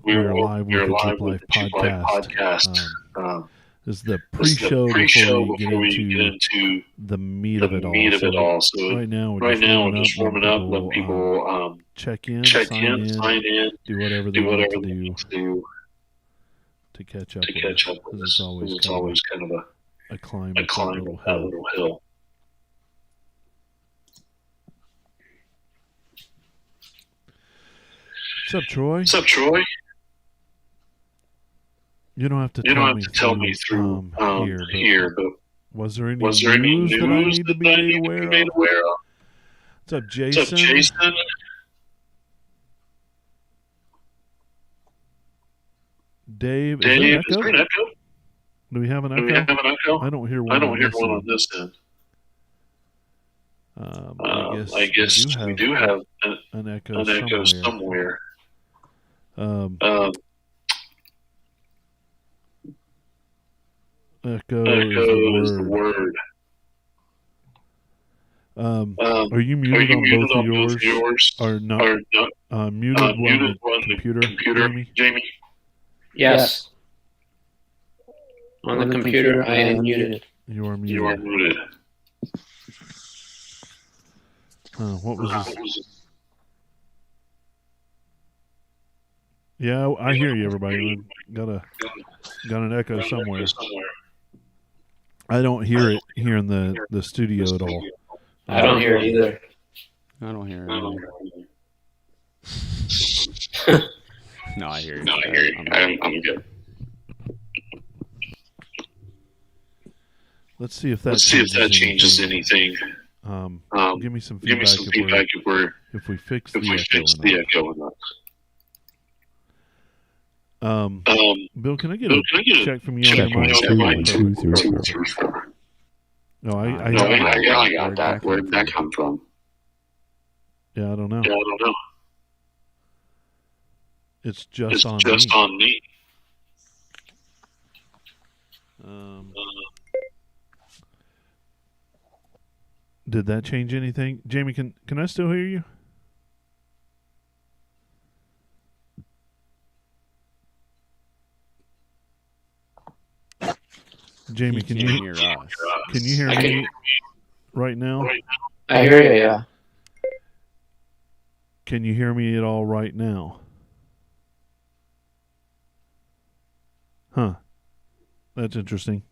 we're live with the Jeep Life podcast. This is the pre-show before we get into the meat of it all. So right now we're just warming up, letting people check in, sign in, do whatever they need to do to catch up with us. Because it's always kind of a climb up that little hill. What's up, Troy? You don't have to tell me through here, but was there any news that I need to be made aware of? What's up, Jason? Dave, is there an echo? Do we have an echo? I don't hear one on this end. I guess we do have an echo somewhere. Echo is the word. Are you muted on both of yours? Or not? Muted on the computer, Jamie? Yes. On the computer, I am muted. You are muted. What was this? Yeah, I hear you, everybody. We got an echo somewhere. I don't hear it here in the studio at all. I don't hear it either. I don't hear it either. No, I hear you. I'm good. Let's see if that changes anything. Give me some feedback if we fix the echo or not. Bill, can I get a check from you on your mic? 2, 3, 4. No, I got that. Where'd that come from? Yeah, I don't know. It's just on me. Did that change anything? Jamie, can I still hear you? Jamie, can you hear us? Can you hear me right now? I hear you, yeah. Can you hear me at all right now? Huh. That's interesting.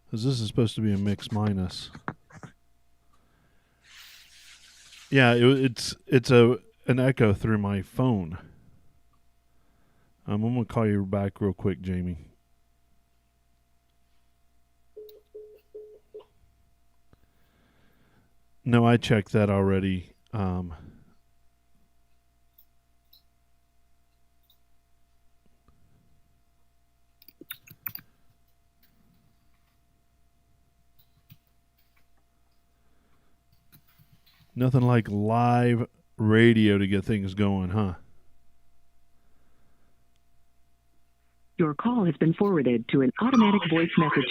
Because this is supposed to be a mix minus. Yeah, it's an echo through my phone. I'm going to call you back real quick, Jamie. No, I checked that already. Nothing like live radio to get things going, huh? Your call has been forwarded to an automatic voice message.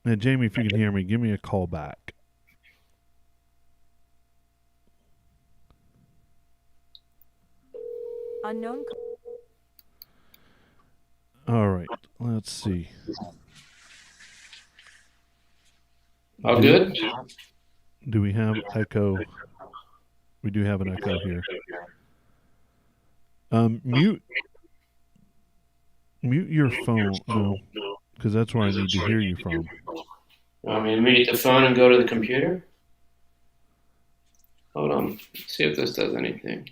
Now, Jamie, if you can hear me, give me a call back. Unknown. All right, let's see. All good? Do we have echo? We do have an echo here. Mute your phone, no, because that's where I need to hear you from. Want me to mute the phone and go to the computer? Hold on. Let's see if this does anything.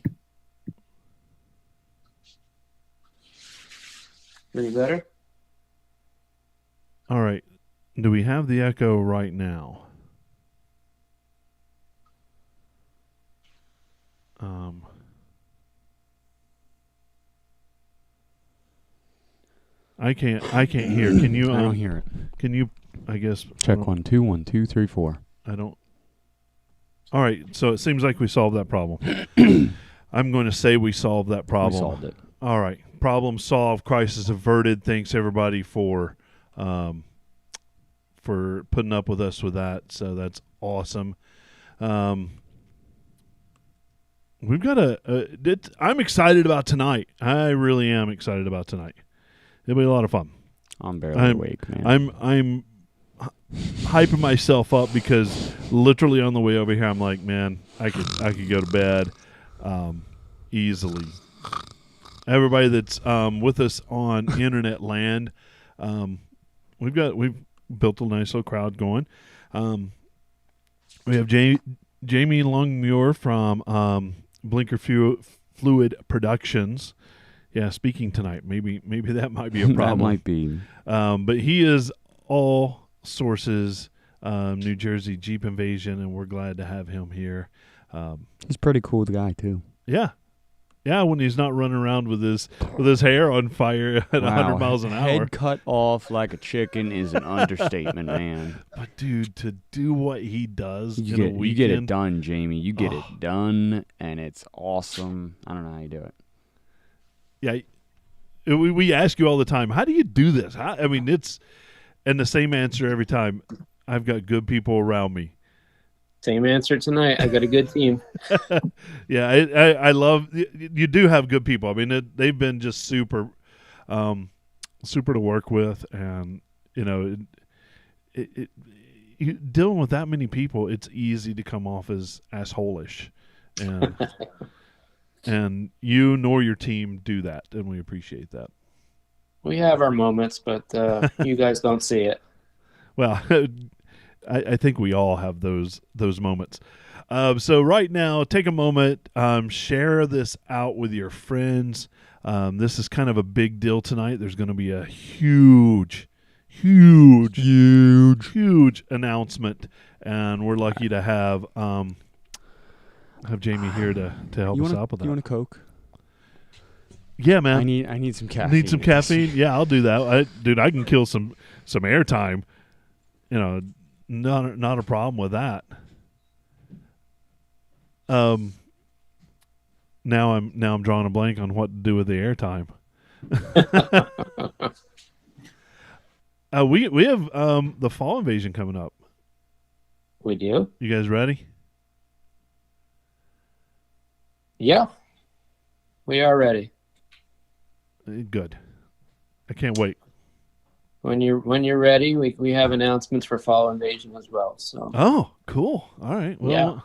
Any better? All right. Do we have the echo right now? I can't hear. Can you? I don't hear it. Can you? I guess. Check 1 2 1 2 3 4. I don't. All right. So it seems like we solved that problem. I'm going to say we solved that problem. We solved it. All right. Problem solved. Crisis averted. Thanks everybody for putting up with us with that. So that's awesome. We've got I'm excited about tonight. I really am excited about tonight. It'll be a lot of fun. I'm barely awake, man. I'm hyping myself up because literally on the way over here, I'm like, man, I could go to bed easily. Everybody that's with us on internet land, we've built a nice little crowd going. We have Jamie Longmuir from Blinker Fluid Productions. Yeah, speaking tonight. Maybe that might be a problem. That might be. But he is all sources New Jersey Jeep Invasion, and we're glad to have him here. He's a pretty cool guy too. Yeah. Yeah, when he's not running around with his hair on fire at 100 miles an hour. Head cut off like a chicken is an understatement, man. But dude, to do what he does you in a weekend, you get it done, Jamie. You get it done, and it's awesome. I don't know how you do it. Yeah, we ask you all the time, how do you do this? It's and the same answer every time. I've got good people around me. Same answer tonight. I got a good team. Yeah, I love you do have good people. I mean, they've been just super to work with, and dealing with that many people, it's easy to come off as asshole-ish, and and you nor your team do that, and we appreciate that. We have our moments, but you guys don't see it. Well, I think we all have those moments. So right now, take a moment, share this out with your friends. This is kind of a big deal tonight. There's going to be a huge announcement, and we're lucky to have Jamie here to help us out with that. You want a Coke? Yeah, man. I need some caffeine. Need some caffeine? Yeah, I'll do that. I can kill some airtime. Not a problem with that. Now I'm drawing a blank on what to do with the airtime. We have the fall invasion coming up. We do? You guys ready? Yeah. We are ready. Good. I can't wait. When you're ready, we have announcements for Fall Invasion as well. So. Oh, cool. All right. Well, yeah.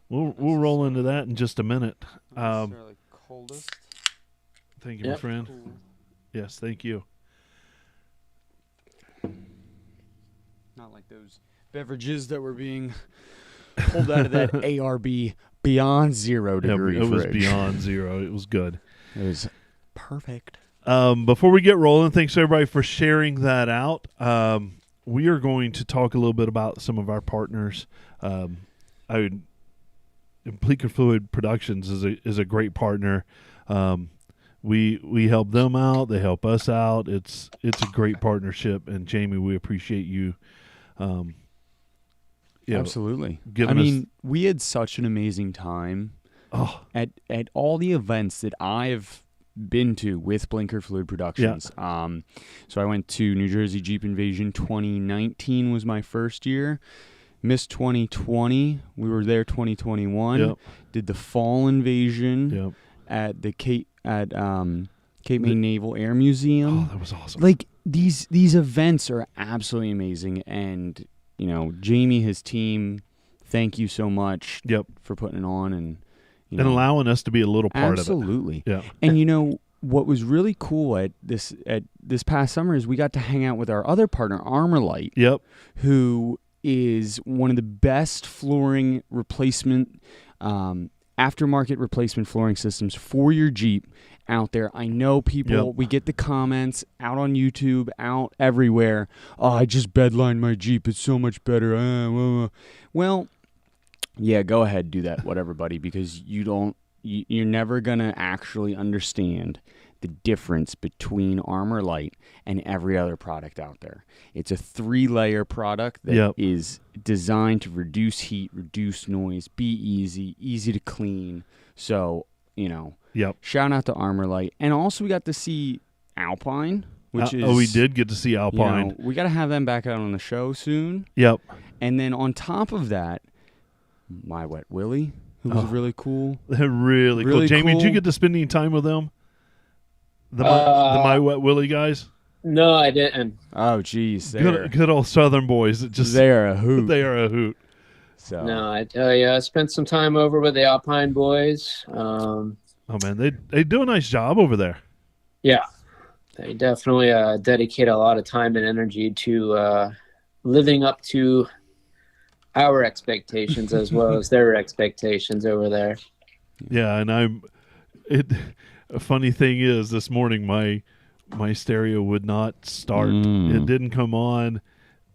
We'll roll into that in just a minute. Coldest. Thank you, my friend. Cool. Yes, thank you. Not like those beverages that were being pulled out of that ARB beyond 0 degree it was fridge. beyond 0. It was good. It was perfect. Before we get rolling, thanks everybody for sharing that out. We are going to talk a little bit about some of our partners. Bleaker Fluid Productions is a great partner. We help them out; they help us out. It's a great partnership, and Jamie, we appreciate you. Absolutely. We had such an amazing time at all the events that I've been to with Blinker Fluid Productions. Yeah. So I went to New Jersey Jeep Invasion 2019 was my first year. Missed 2020. We were there 2021. Yep. Did the Fall Invasion at the Cape May Naval Air Museum. Oh, that was awesome. Like these events are absolutely amazing, and Jamie, his team, thank you so much for putting it on and allowing us to be a little part absolutely. of it. Yeah. And what was really cool at this past summer is we got to hang out with our other partner, Armorlight. Yep. Who is one of the best flooring replacement, aftermarket replacement flooring systems for your Jeep out there. I know people, we get the comments out on YouTube, out everywhere. Oh, I just bedlined my Jeep. It's so much better. Well, yeah, go ahead, do that, whatever, buddy, because you're never going to actually understand the difference between Armor Light and every other product out there. It's a 3-layer product that is designed to reduce heat, reduce noise, be easy to clean. So, shout out to Armor Light. And also we got to see Alpine, which is... Oh, we did get to see Alpine. We got to have them back out on the show soon. Yep. And then on top of that, My Wet Willie, who was really cool. They're really cool. Jamie, did you get to spend any time with them? The My Wet Willie guys? No, I didn't. Oh, geez. Good old Southern boys. They're a hoot. They are a hoot. So. No, I tell you, I spent some time over with the Alpine boys. Oh, man, they do a nice job over there. Yeah. They definitely dedicate a lot of time and energy to living up to our expectations as well as their expectations over there. Yeah, and a funny thing is, this morning my stereo would not start. It didn't come on.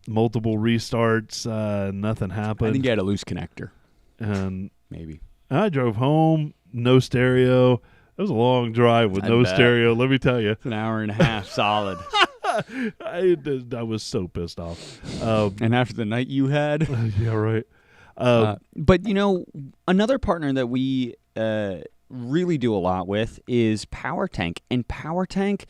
Multiple restarts, nothing happened. I think you had a loose connector. And maybe. I drove home, no stereo. It was a long drive with no stereo, let me tell you. It's an hour and a half solid. I was so pissed off. And after the night you had? Yeah, right. But, another partner that we really do a lot with is Power Tank. And Power Tank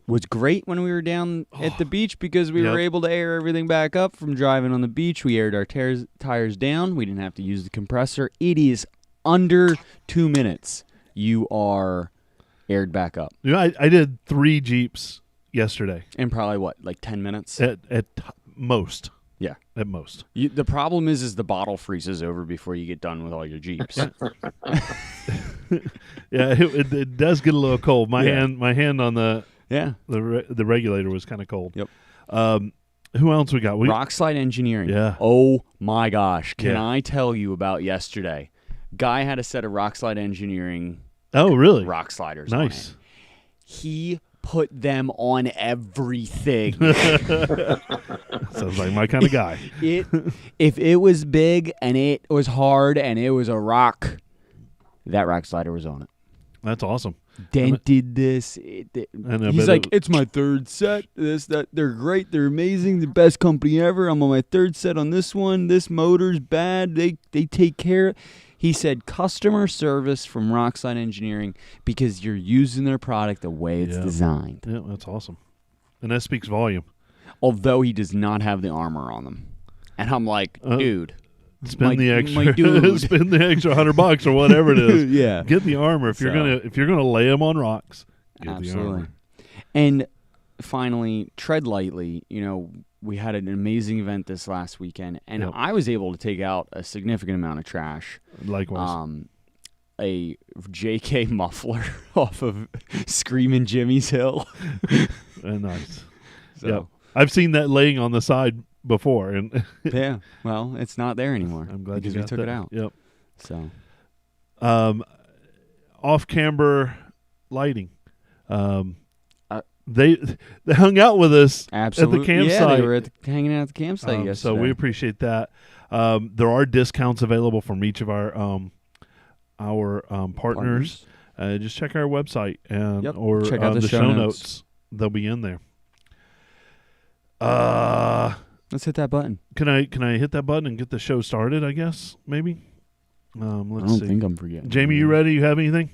was great when we were down at the beach because we were able to air everything back up from driving on the beach. We aired our tires down. We didn't have to use the compressor. It is under 2 minutes. You are aired back up. I did 3 Jeeps yesterday. In probably, 10 minutes? At most. Yeah. At most. The problem is the bottle freezes over before you get done with all your Jeeps. Yeah, it does get a little cold. My hand on the regulator was kind of cold. Yep. Who else we got? Rockslide Engineering. Yeah. Oh my gosh! Can I tell you about yesterday? Guy had a set of Rockslide Engineering. Oh, really? Rock sliders. Nice. He put them on everything. Sounds like my kind of guy. If it was big and it was hard and it was a rock, that rock slider was on it. That's awesome. Dented this. He's like, it's my 3rd set. They're great. They're amazing. The best company ever. I'm on my 3rd set on this one. This motor's bad. They take care. He said customer service from Rockslide Engineering because you're using their product the way it's designed. Yeah, that's awesome. And that speaks volume. Although he does not have the armor on them. And I'm like, dude. Spend the extra $100 or whatever it is. Yeah. Get the armor if you're gonna lay them on rocks. Get the armor. And finally, tread lightly. We had an amazing event this last weekend, and I was able to take out a significant amount of trash. Likewise. A JK muffler off of Screamin' Jimmy's Hill. Nice. So I've seen that laying on the side before, and yeah. Well, it's not there anymore. I'm glad because we took it out. Yep. So, off-camber lighting. They hung out with us at the campsite. Yeah, they were hanging out at the campsite yesterday. So we appreciate that. There are discounts available from each of our partners. Just check our website or check out the show notes. They'll be in there. Let's hit that button. Can I hit that button and get the show started? I guess maybe. Let's see. I don't think I'm forgetting. Jamie, you ready? You have anything?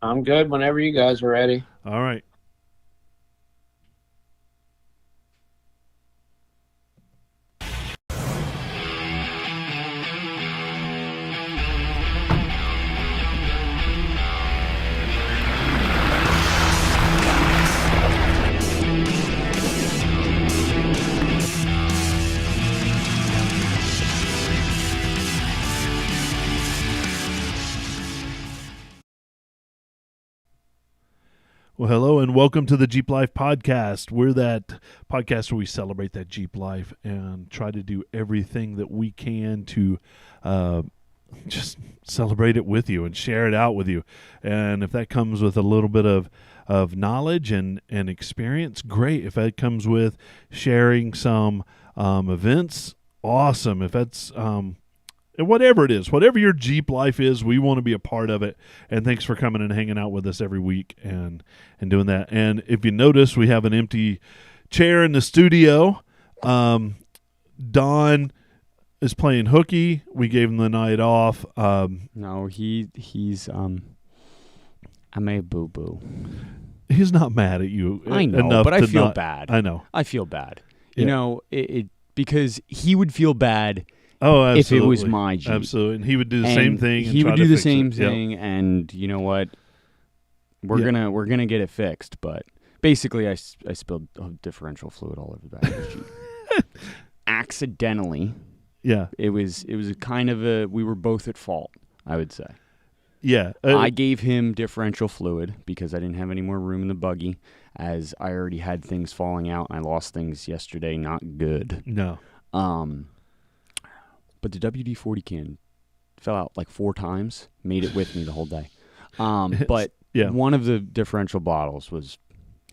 I'm good. Whenever you guys are ready. All right. Well, hello and welcome to the Jeep Life Podcast. We're that podcast where we celebrate that Jeep life and try to do everything that we can to just celebrate it with you and share it out with you. And if that comes with a little bit of knowledge and experience, great. If that comes with sharing some events, awesome. If that's And whatever it is, whatever your Jeep life is, we want to be a part of it. And thanks for coming and hanging out with us every week and doing that. And if you notice, we have an empty chair in the studio. Don is playing hooky. We gave him the night off. No, he's I may boo-boo. He's not mad at you. I know, but I feel bad. I know. I feel bad. Yeah. You know, it because he would feel bad if it was my Jeep. Absolutely. And he would do the same thing. He would do the same thing, and you know what? We're gonna get it fixed. But basically, I spilled differential fluid all over the back of the Jeep. Accidentally. Yeah. It was a kind of we were both at fault, I would say. Yeah. I gave him differential fluid because I didn't have any more room in the buggy, as I already had things falling out. I lost things yesterday, not good. No. But the WD-40 can fell out like 4 times, made it with me the whole day. But one of the differential bottles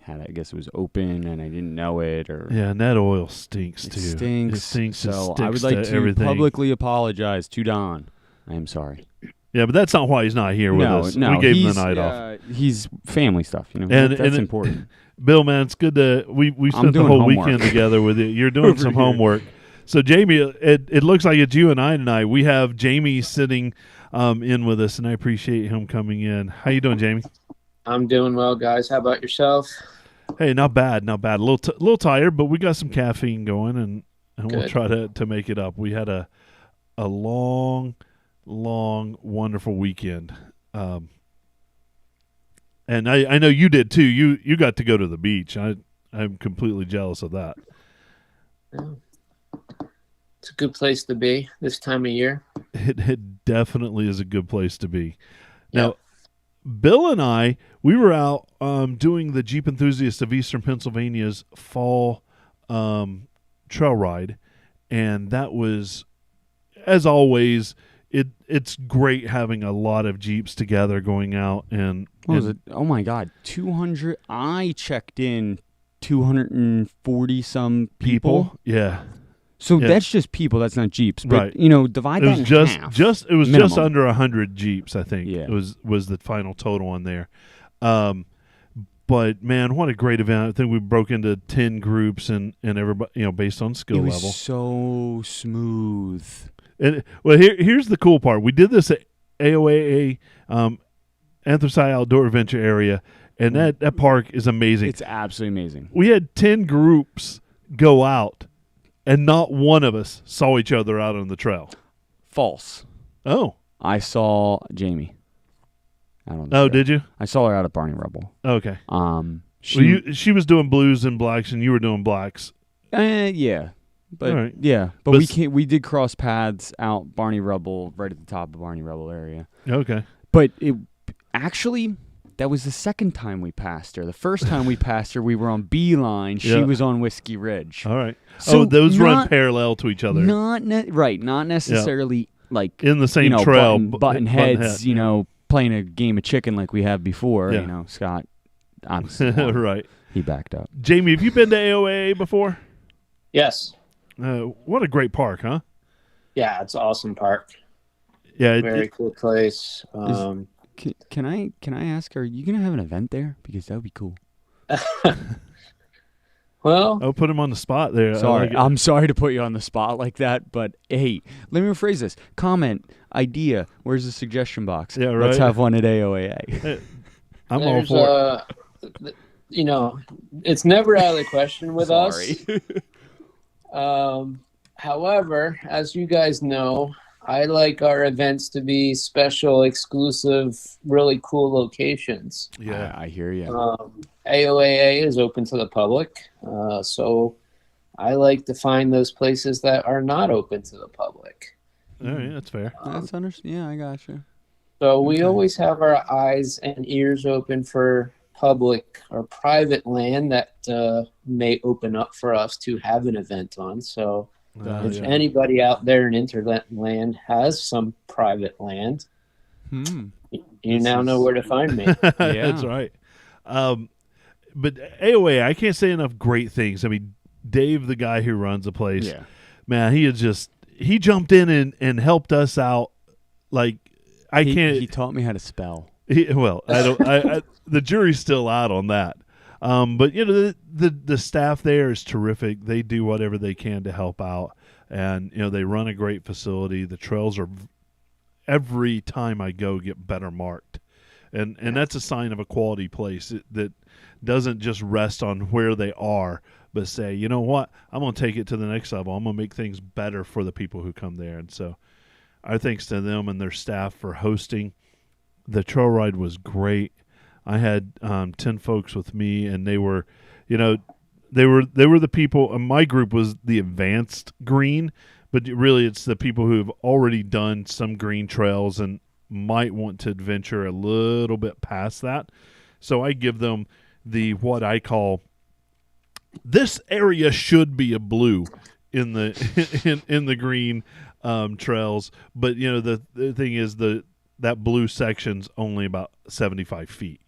I guess it was open and I didn't know it. And that oil stinks too. It stinks. So I would like to everything. Publicly apologize to Don. I am sorry. Yeah, but that's not why he's not here with us. No, we gave him the night off. He's family stuff, you know. That's important. Bill, man, it's good to we spent the whole weekend together with you. You're doing some homework. So Jamie, it looks like it's you and I tonight. We have Jamie sitting in with us, and I appreciate him coming in. How you doing, Jamie? I'm doing well, guys. How about yourself? Hey, not bad. A little tired, but we got some caffeine going, and we'll try to make it up. We had a long, wonderful weekend, and I know you did too. You got to go to the beach. I'm completely jealous of that. Yeah. It's a good place to be this time of year. It definitely is a good place to be. Now, Bill and I, we were out doing the Jeep Enthusiast of Eastern Pennsylvania's fall trail ride, and that was, as always, it's great having a lot of Jeeps together going out. And what was it? Oh my God, 200! I checked in 240 some people. Yeah. So that's just people. That's not Jeeps. But, right. You know, divide that in half. It was minimum. Just under 100 Jeeps, I think. Yeah. It was the final total on there. But man, what a great event! I think we broke into 10 groups and everybody, you know, based on skill level. It was so smooth. And well, here's the cool part. We did this at AOAA Anthracite Outdoor Adventure Area, and that park is amazing. It's absolutely amazing. We had 10 groups go out, and not one of us saw each other out on the trail. False. Oh. I saw Jamie. Did you? I saw her out at Barney Rubble. Okay. She was doing blues and blacks, and you were doing blacks. Yeah. But right. yeah, but we did cross paths out Barney Rubble, right at the top of Barney Rubble area. Okay. But that was the second time we passed her. The first time we passed her, we were on Beeline. She was on Whiskey Ridge. All right. So those run parallel to each other. Not necessarily like in the same trail. Button heads, you know, playing a game of chicken like we have before. You know, Scott, obviously, right. He backed up. Jamie, have you been to AOA before? Yes. What a great park, huh? Yeah, it's an awesome park. Yeah, very cool place. Can I ask, are you gonna have an event there? Because that would be cool. Well, I'll put him on the spot there. Sorry, I'm sorry to put you on the spot like that, but hey, let me rephrase this. Comment, idea. Where's the suggestion box? Yeah, right. Let's have one at AOAA. I'm all for it. You know, it's never out of the question with us. However, as you guys know, I like our events to be special, exclusive, really cool locations. Yeah, I hear you. AOAA is open to the public, so I like to find those places that are not open to the public. All right, that's fair. That's yeah, I got you. So we always have our eyes and ears open for public or private land that may open up for us to have an event on. So if anybody out there in Interland has some private land, you now know where to find me. That's right. But AOA, I can't say enough great things. I mean, Dave, the guy who runs the place, man, he is just he jumped in and helped us out. Like He taught me how to spell. The jury's still out on that. But the staff there is terrific. They do whatever they can to help out, and they run a great facility. The trails are every time I go get better marked, and that's a sign of a quality place that doesn't just rest on where they are, but say, you know what, I'm going to take it to the next level. I'm going to make things better for the people who come there. And so our thanks to them and their staff for hosting. The trail ride was great. I had 10 folks with me, and they were the people. My group was the advanced green, but really it's the people who have already done some green trails and might want to adventure a little bit past that. So I give them what I call, this area should be a blue in the in the green trails, but the thing is that blue section's only about 75 feet,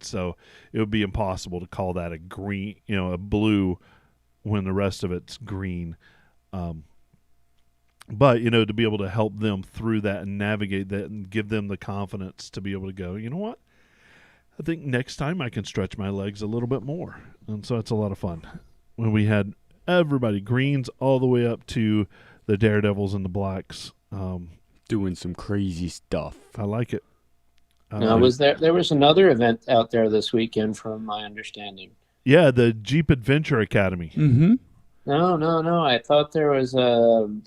so it would be impossible to call that a green, a blue, when the rest of it's green. But to be able to help them through that and navigate that and give them the confidence to be able to go, you know what, I think next time I can stretch my legs a little bit more. And so it's a lot of fun. When we had everybody, greens all the way up to the Daredevils and the Blacks, doing some crazy stuff. I like it. Now, there was another event out there this weekend, from my understanding? Yeah, the Jeep Adventure Academy. Mm-hmm. No. I thought there was an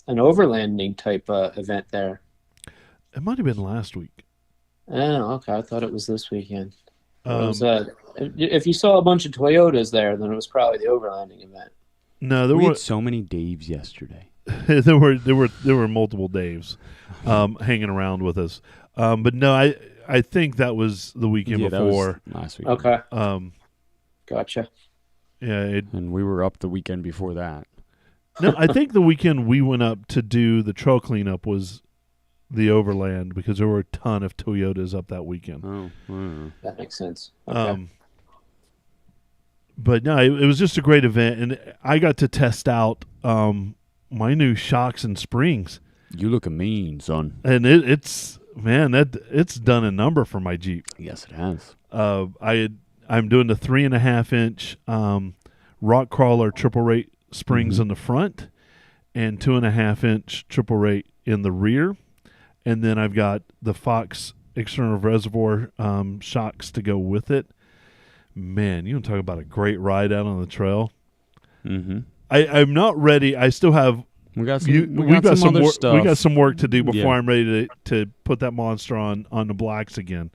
overlanding type event there. It might have been last week. Oh, okay. I thought it was this weekend. If you saw a bunch of Toyotas there, then it was probably the overlanding event. No, we had so many Daves yesterday. there were multiple Daves hanging around with us. But no, I think that was the weekend before. That was last week. Okay. Gotcha. Yeah, and we were up the weekend before that. No, I think the weekend we went up to do the trail cleanup was the overland, because there were a ton of Toyotas up that weekend. Oh, that makes sense. Okay. But no, it was just a great event, and I got to test out my new shocks and springs. You looking mean, son. And it's done a number for my Jeep. Yes, it has. I'm doing the 3.5-inch rock crawler triple rate springs in the front, and 2.5-inch triple rate in the rear, and then I've got the Fox external reservoir shocks to go with it. Man, you want to talk about a great ride out on the trail. Mm-hmm. I'm not ready. I still have. We got some other stuff. We got some work to do before I'm ready to put that monster on the Blacks again.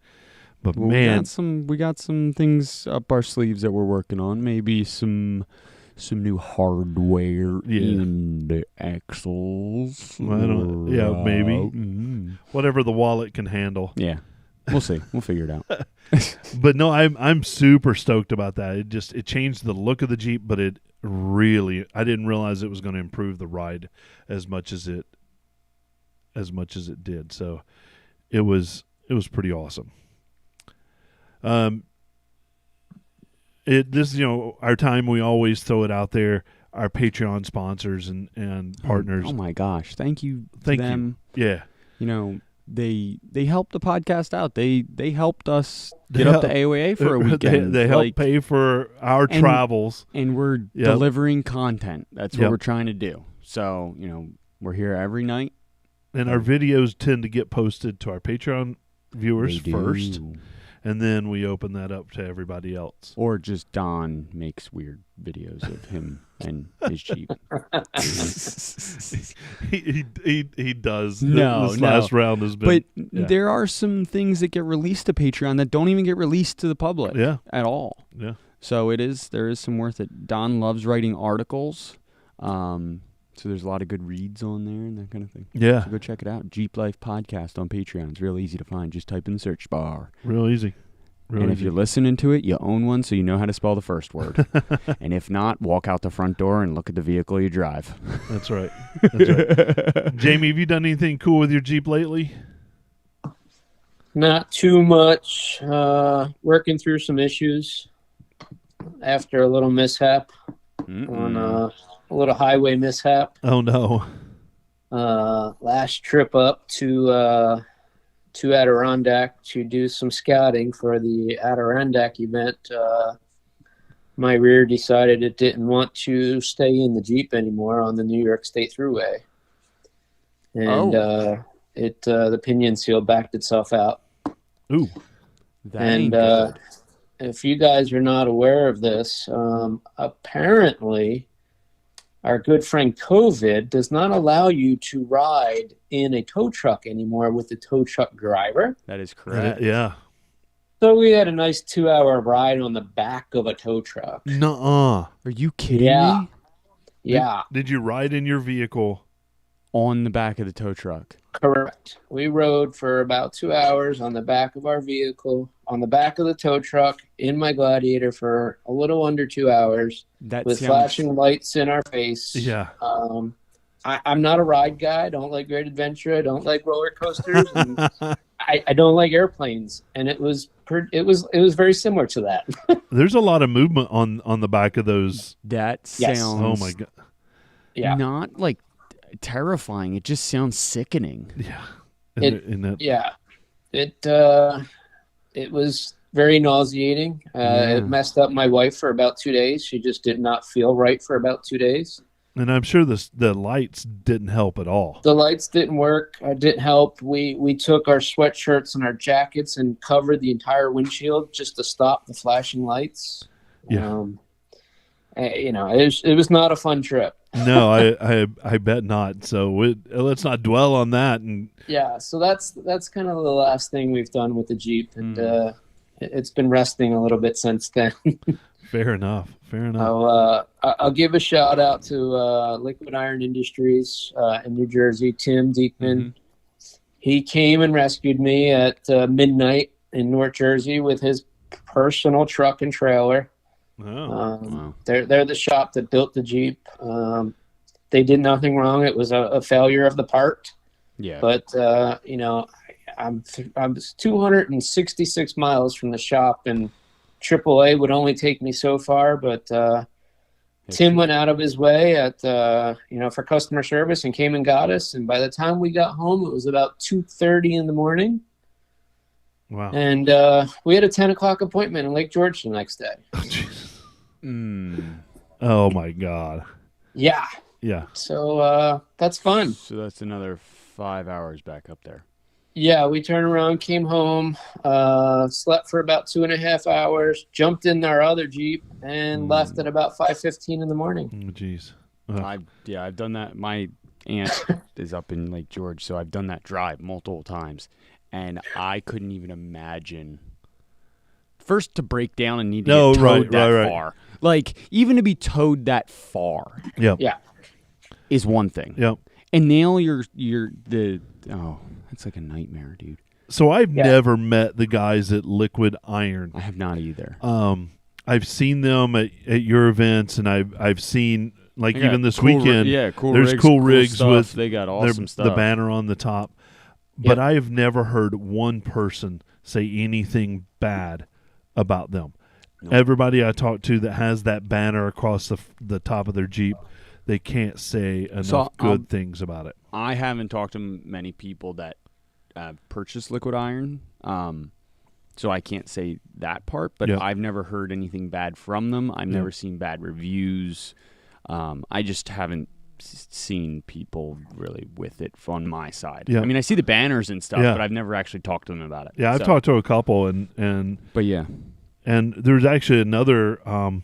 But man, we got some things up our sleeves that we're working on. Maybe some new hardware in the axles. Maybe whatever the wallet can handle. Yeah, we'll see. We'll figure it out. But no, I'm super stoked about that. It changed the look of the Jeep, but I didn't realize it was going to improve the ride as much as it did. So it was pretty awesome. Our time, we always throw it out there. Our Patreon sponsors and partners. Oh my gosh! Thank you to them. Yeah. They helped the podcast out. They helped us get up to AOA for a weekend. They helped pay for our travels. And we're delivering content. That's what we're trying to do. So, we're here every night. And our videos tend to get posted to our Patreon viewers first. And then we open that up to everybody else. Or just Don makes weird videos of him and his Jeep. he does. This last round has been. But there are some things that get released to Patreon that don't even get released to the public at all. Yeah. So there is some worth it. Don loves writing articles. So there's a lot of good reads on there and that kind of thing. Yeah. So go check it out. Jeep Life Podcast on Patreon. It's real easy to find. Just type in the search bar. Real easy. If you're listening to it, you own one, so you know how to spell the first word. And if not, walk out the front door and look at the vehicle you drive. That's right. Jamie, have you done anything cool with your Jeep lately? Not too much. Working through some issues after a little mishap on a little highway mishap. Oh no. Last trip up to Adirondack to do some scouting for the Adirondack event. My rear decided it didn't want to stay in the Jeep anymore on the New York State Thruway. And the pinion seal backed itself out. Ooh. That ain't good. If you guys are not aware of this, apparently our good friend COVID does not allow you to ride in a tow truck anymore with the tow truck driver. That is correct. Yeah. So we had a nice 2-hour ride on the back of a tow truck. Nuh-uh. Are you kidding me? Yeah. Did you ride in your vehicle? On the back of the tow truck. Correct. We rode for about 2 hours on the back of our vehicle, on the back of the tow truck, in my Gladiator for a little under 2 hours with flashing lights in our face. Yeah. I'm not a ride guy. I don't like Great Adventure. I don't like roller coasters. And I don't like airplanes. And it was very similar to that. There's a lot of movement on the back of those. That sounds Oh my god. Yeah. not like terrifying. It just sounds sickening. Yeah. It was very nauseating. It messed up my wife for about 2 days. She just did not feel right for about 2 days. And I'm sure the lights didn't help at all. The lights didn't work. Didn't help. We took our sweatshirts and our jackets and covered the entire windshield just to stop the flashing lights. Yeah. It was not a fun trip. No, I bet not. So let's not dwell on that. And yeah, so that's kind of the last thing we've done with the Jeep, and it's been resting a little bit since then. Fair enough. I'll give a shout out to Liquid Iron Industries in New Jersey, Tim Diekman. Mm-hmm. He came and rescued me at midnight in North Jersey with his personal truck and trailer. Wow. They're the shop that built the Jeep. They did nothing wrong. It was a failure of the part. Yeah. But I'm 266 miles from the shop, and AAA would only take me so far. But Tim went out of his way for customer service and came and got us. And by the time we got home, it was about 2:30 in the morning. Wow. And we had a 10 o'clock appointment in Lake George the next day. Oh my God. Yeah. Yeah. So that's fun. So that's another 5 hours back up there. Yeah, we turned around, came home, slept for about 2.5 hours, jumped in our other Jeep, and left at about 5:15 in the morning. Oh, jeez. I've done that. My aunt is up in Lake George, so I've done that drive multiple times, and I couldn't even imagine. First, to break down and need to get towed that far. Like, even to be towed that far is one thing. Yep. And nail it's like a nightmare, dude. So I've never met the guys at Liquid Iron. I have not either. I've seen them at your events, and I've seen, like, even this weekend, there's cool rigs stuff. with they got awesome stuff. The banner on the top. But I have never heard one person say anything bad about them. Nope. Everybody I talk to that has that banner across the top of their Jeep, they can't say enough good things about it. I haven't talked to many people that purchased Liquid Iron, so I can't say that part, but I've never heard anything bad from them. I've never seen bad reviews. I just haven't seen people really with it on my side. I mean, I see the banners and stuff, but I've never actually talked to them about it. Yeah, I've talked to a couple, and there's actually another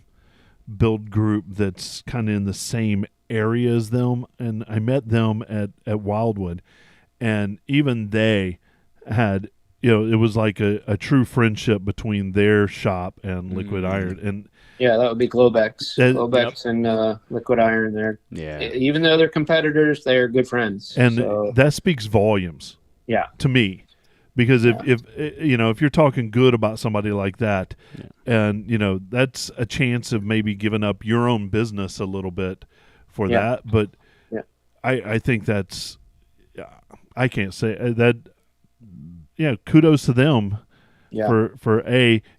build group that's kind of in the same area as them, and I met them at Wildwood, and even they had, it was like a true friendship between their shop and Liquid Iron. And yeah, that would be Globex. Globex and Liquid Iron there. Yeah. Even though they're competitors, they're good friends. And that speaks volumes. Yeah. To me. Because if you're talking good about somebody like that, and that's a chance of maybe giving up your own business a little bit for that. But I think that's, I can't say that. Yeah, kudos to them for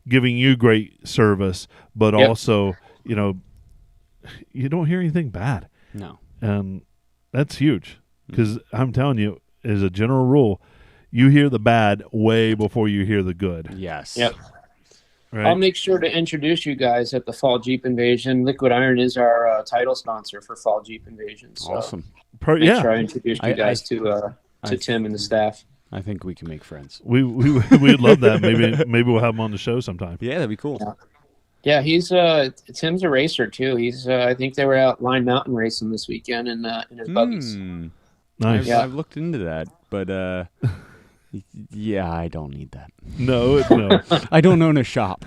giving you great service, but also you don't hear anything bad. No. And that's huge because I'm telling you, as a general rule, you hear the bad way before you hear the good. Yes. Yep. Right? I'll make sure to introduce you guys at the Fall Jeep Invasion. Liquid Iron is our title sponsor for Fall Jeep Invasion. So Awesome. make sure I introduce you guys to Tim and the staff. I think we can make friends. We'd love that. Maybe we'll have him on the show sometime. Yeah, that'd be cool. Yeah, he's Tim's a racer too. He's I think they were out Line Mountain racing this weekend in his buggies. Nice. I've looked into that, but yeah, I don't need that. No. I don't own a shop.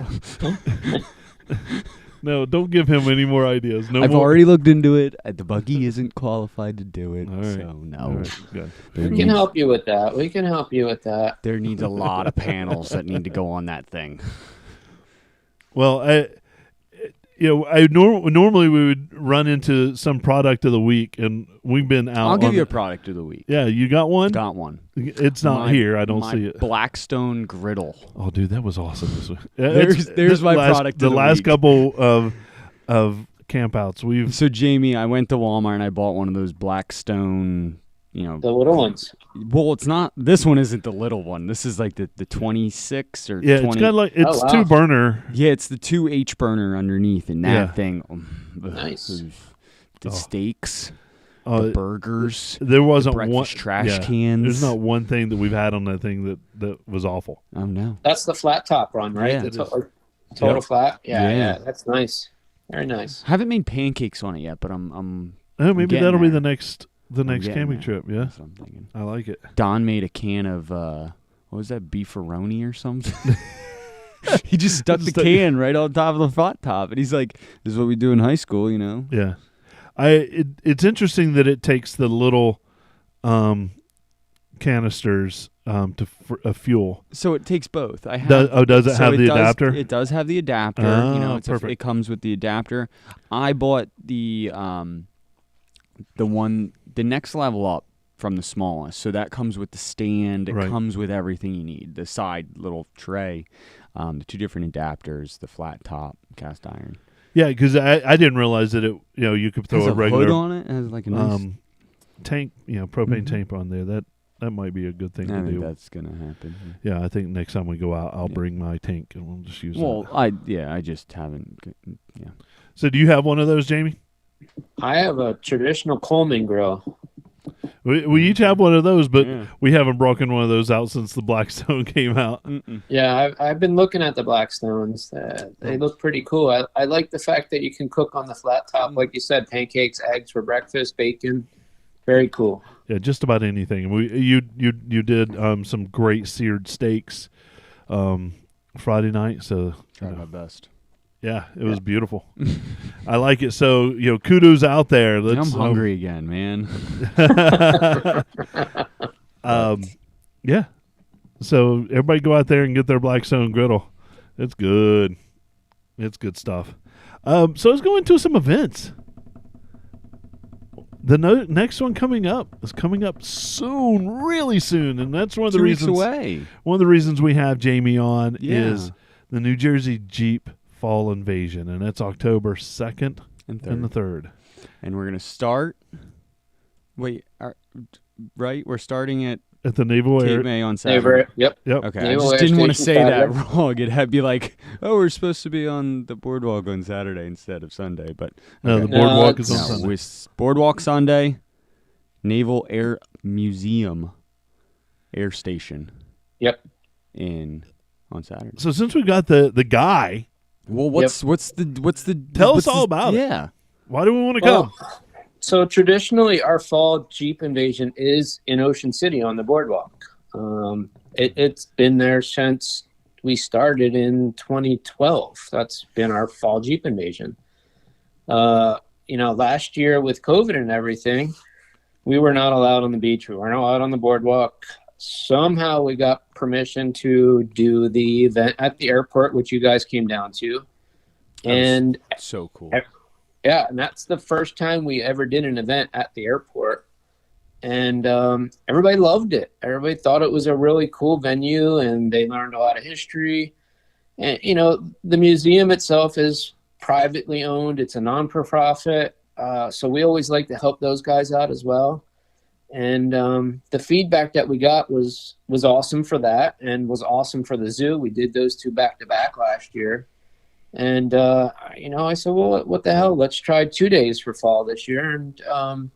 No, don't give him any more ideas. No, I've more. already looked into it. The buggy isn't qualified to do it, All right. so no. All right. Good. We can help you with that. There needs a lot of panels that need to go on that thing. Well, normally we would run into some product of the week, and we've been out. I'll give you a product of the week. Yeah, you got one? Got one. It's not here. I don't see it. Blackstone griddle. Oh, dude, that was awesome this week. There's my product. The last couple of campouts So Jamie, I went to Walmart and I bought one of those Blackstone. The little ones. Well, it's not. This one isn't the little one. This is like the 26 or 20. It's got like it's two burner. Yeah, it's the 2H burner underneath, and that thing. Nice. The steaks, the burgers. There wasn't the one trash cans. There's not one thing that we've had on that thing that was awful. Oh no. That's the flat top run, right? Yeah, the total flat. Yeah, that's nice. Very nice. I haven't made pancakes on it yet, but I'm maybe that'll be there. the next camping trip. Yeah, that's what I'm thinking. I like it. Don made a can of what was that, beefaroni or something? He just stuck the can right on top of the flat top, and he's like, "This is what we do in high school, you know." Yeah, it's interesting that it takes the little canisters to fuel. So it takes both. I have. Does it have the adapter? It does have the adapter. Perfect. It comes with the adapter. I bought the next level up from the smallest. So that comes with the stand. It comes with everything you need. The side little tray, the two different adapters, the flat top cast iron. Yeah, because I didn't realize that you could throw a regular hood on it. It has like a nice tank, propane tank on there. That might be a good thing to do. I think that's gonna happen. Yeah, I think next time we go out, I'll bring my tank and we'll just use it. Well, I just haven't. Yeah. So, do you have one of those, Jamie? I have a traditional Coleman grill. We each have one of those, but we haven't broken one of those out since the Blackstone came out. Yeah, I've been looking at the Blackstones. They look pretty cool. I like the fact that you can cook on the flat top, like you said, pancakes, eggs for breakfast, bacon. Very cool. Yeah, just about anything. You did some great seared steaks Friday night. So tried my best. Yeah, it was beautiful. I like it. So, kudos out there. I'm hungry again, man. Yeah. So everybody go out there and get their Blackstone griddle. It's good. It's good stuff. So let's go into some events. The next one coming up is coming up soon, really soon, and that's one of the 2 weeks reasons. Away. One of the reasons we have Jamie on is the New Jersey Jeep Fall Invasion, and that's October 2nd and the 3rd. And we're gonna start. Wait, right? We're starting at the Naval Air. Cape May on Saturday. Yep. Okay, Naval I just Air didn't want to Station say that Saturday. wrong. It'd be like, oh, we're supposed to be on the boardwalk on Saturday instead of Sunday, but no, the boardwalk is on Sunday. Boardwalk Sunday, Naval Air Museum Air Station. Yep. On Saturday. So since we got the guy, well, what's the tell us all about it. Yeah. Why do we want to come? So traditionally, our fall Jeep Invasion is in Ocean City on the boardwalk. It's been there since we started in 2012. That's been our fall Jeep Invasion. Last year with COVID and everything, we were not allowed on the beach. We weren't allowed on the boardwalk. Somehow we got permission to do the event at the airport, which you guys came down to. And so cool. Yeah, and that's the first time we ever did an event at the airport. And everybody loved it. Everybody thought it was a really cool venue, and they learned a lot of history. And, the museum itself is privately owned. It's a non-profit. So we always like to help those guys out as well. And the feedback that we got was awesome for that, and was awesome for the zoo. We did those 2 back-to-back last year. And, I said, well, what the hell? Let's try 2 days for fall this year. And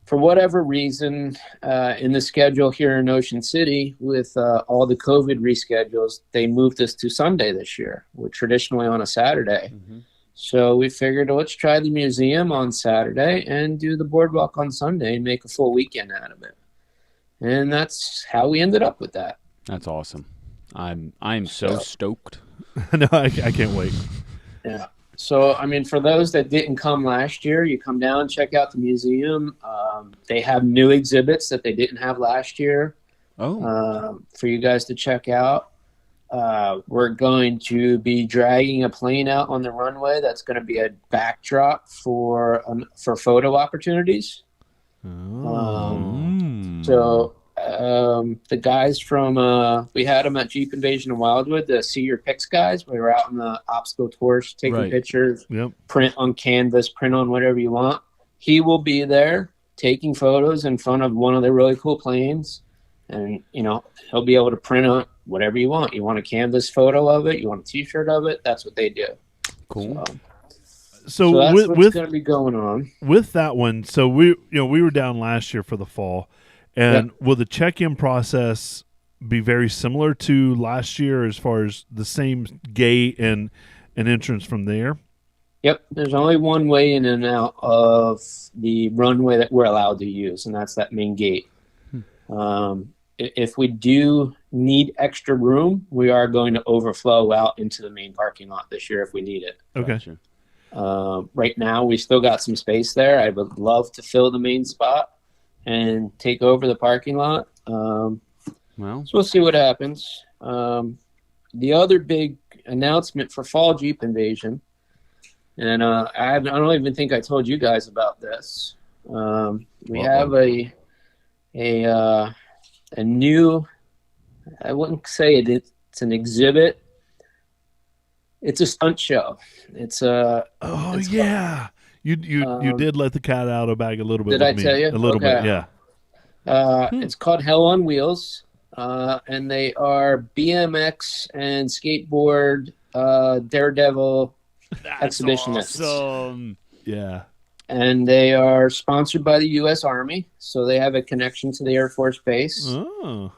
for whatever reason, in the schedule here in Ocean City, with all the COVID reschedules, they moved us to Sunday this year. We're traditionally on a Saturday. Mm-hmm. So we figured, let's try the museum on Saturday and do the boardwalk on Sunday and make a full weekend out of it. And that's how we ended up with that. That's awesome. I'm so stoked. No, I can't wait. Yeah. So, I mean, for those that didn't come last year, you come down, check out the museum. They have new exhibits that they didn't have last year for you guys to check out. We're going to be dragging a plane out on the runway. That's going to be a backdrop for photo opportunities. So the guys from we had them at Jeep Invasion of Wildwood, the See Your Pics guys. We were out on the obstacle course taking pictures, print on canvas, print on whatever you want. He will be there taking photos in front of one of the really cool planes, and he'll be able to print on whatever you want. You want a canvas photo of it, you want a T-shirt of it. That's what they do. Cool. So that's what's going to be going on with that one. So we were down last year for the fall. And will the check-in process be very similar to last year as far as the same gate and entrance from there? Yep. There's only one way in and out of the runway that we're allowed to use, and that's that main gate. If we do need extra room, we are going to overflow out into the main parking lot this year if we need it. Okay. Right now, we still got some space there. I would love to fill the main spot and take over the parking lot. So we'll see what happens. The other big announcement for Fall Jeep Invasion, and I don't even think I told you guys about this. We have a new, I wouldn't say it's an exhibit. It's a stunt show. It's You did let the cat out of the bag a little bit. Did I tell you? A little bit, yeah. It's called Hell on Wheels, and they are BMX and skateboard daredevil exhibitionists. Awesome. Yeah. And they are sponsored by the U.S. Army, so they have a connection to the Air Force Base. Oh.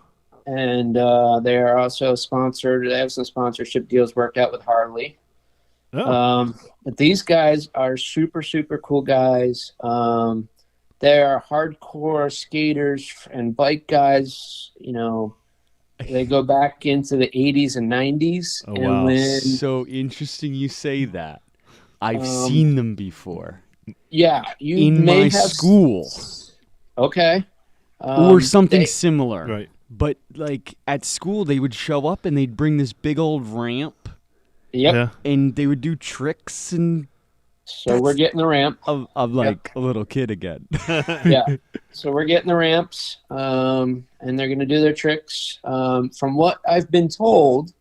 And they are also sponsored. They have some sponsorship deals worked out with Harley. Oh. But these guys are super, super cool guys. They are hardcore skaters and bike guys. They go back into the 80s and 90s. Oh, wow. So interesting you say that. I've seen them before. Yeah. You in may my have school. Okay. Or something similar. Right. But, at school, they would show up and they'd bring this big old ramp. Yep. Yeah. And they would do tricks and... So we're getting the ramp. I'm a little kid again. Yeah. So we're getting the ramps, and they're going to do their tricks. From what I've been told,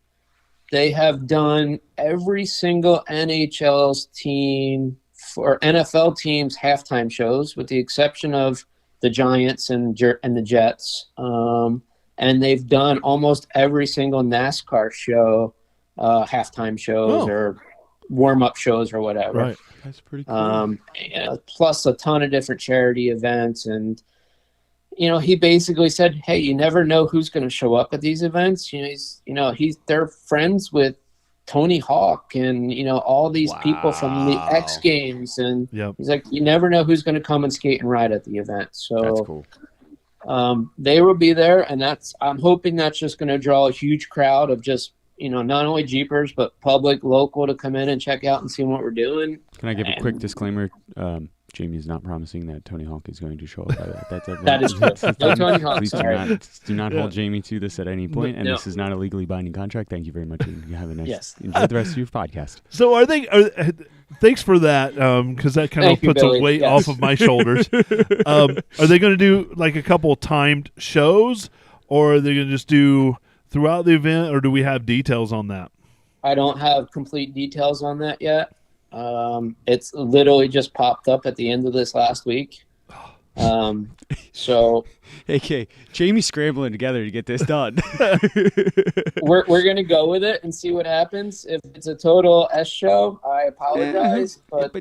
they have done every single NHL's team or NFL team's halftime shows, with the exception of the Giants and the Jets. And they've done almost every single NASCAR show, halftime shows or warm-up shows or whatever. Right. That's pretty cool. Plus a ton of different charity events. And, he basically said, hey, you never know who's going to show up at these events. They're friends with Tony Hawk and, all these people from the X Games. And he's like, you never know who's going to come and skate and ride at the event. So that's cool. They will be there. And I'm hoping that's just going to draw a huge crowd of just, not only Jeepers, but public, local, to come in and check out and see what we're doing. Can I give a quick disclaimer? Jamie is not promising that Tony Hawk is going to show up. That is true. No Tony Hawk, please sorry. do not hold Jamie to this at any point, and this is not a legally binding contract. Thank you very much. You have a nice enjoy the rest of your podcast. So thanks for that, because that kind of puts Billy. a weight off of my shoulders. Are they going to do like a couple timed shows, or are they going to just do throughout the event, or do we have details on that? I don't have complete details on that yet. It's literally just popped up at the end of this last week. So okay, Jamie's scrambling together to get this done. we're gonna go with it and see what happens. If it's a total S show, I apologize, but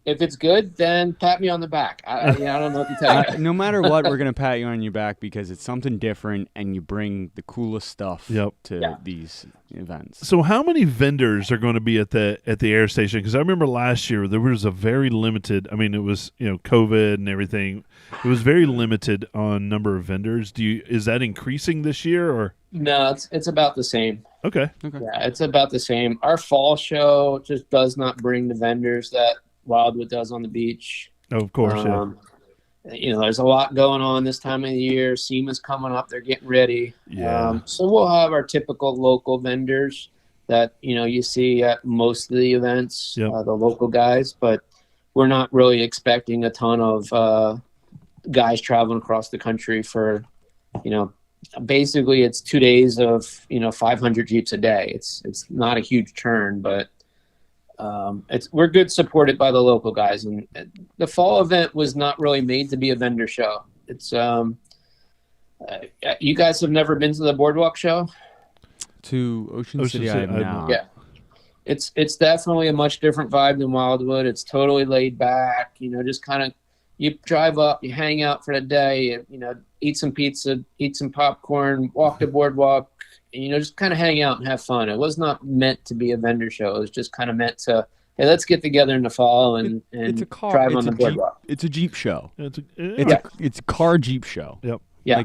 if it's good, then pat me on the back. I don't know what to tell you. No matter what, we're going to pat you on your back because it's something different and you bring the coolest stuff to these events. So how many vendors are going to be at the air station? Because I remember last year there was a very limited, I mean, it was, COVID and everything. It was very limited on number of vendors. Is that increasing this year or? No, it's about the same. Okay. Yeah, it's about the same. Our fall show just does not bring the vendors that Wildwood does on the beach. Oh, of course, there's a lot going on this time of the year. SEMA's coming up; they're getting ready. Yeah. So we'll have our typical local vendors that you see at most of the events, the local guys. But we're not really expecting a ton of guys traveling across the country for, basically it's 2 days of 500 Jeeps a day. It's not a huge turn, but. We're good supported by the local guys, and the fall event was not really made to be a vendor show. It's you guys have never been to the Boardwalk show? To Ocean City, I have not. Yeah, it's definitely a much different vibe than Wildwood. It's totally laid back. Just kind of you drive up, you hang out for the day, eat some pizza, eat some popcorn, walk the boardwalk. Just kind of hang out and have fun. It was not meant to be a vendor show. It was just kind of meant to, hey, let's get together in the fall and drive on the boardwalk. It's a Jeep show. It's a car Jeep show. Yep. Yeah.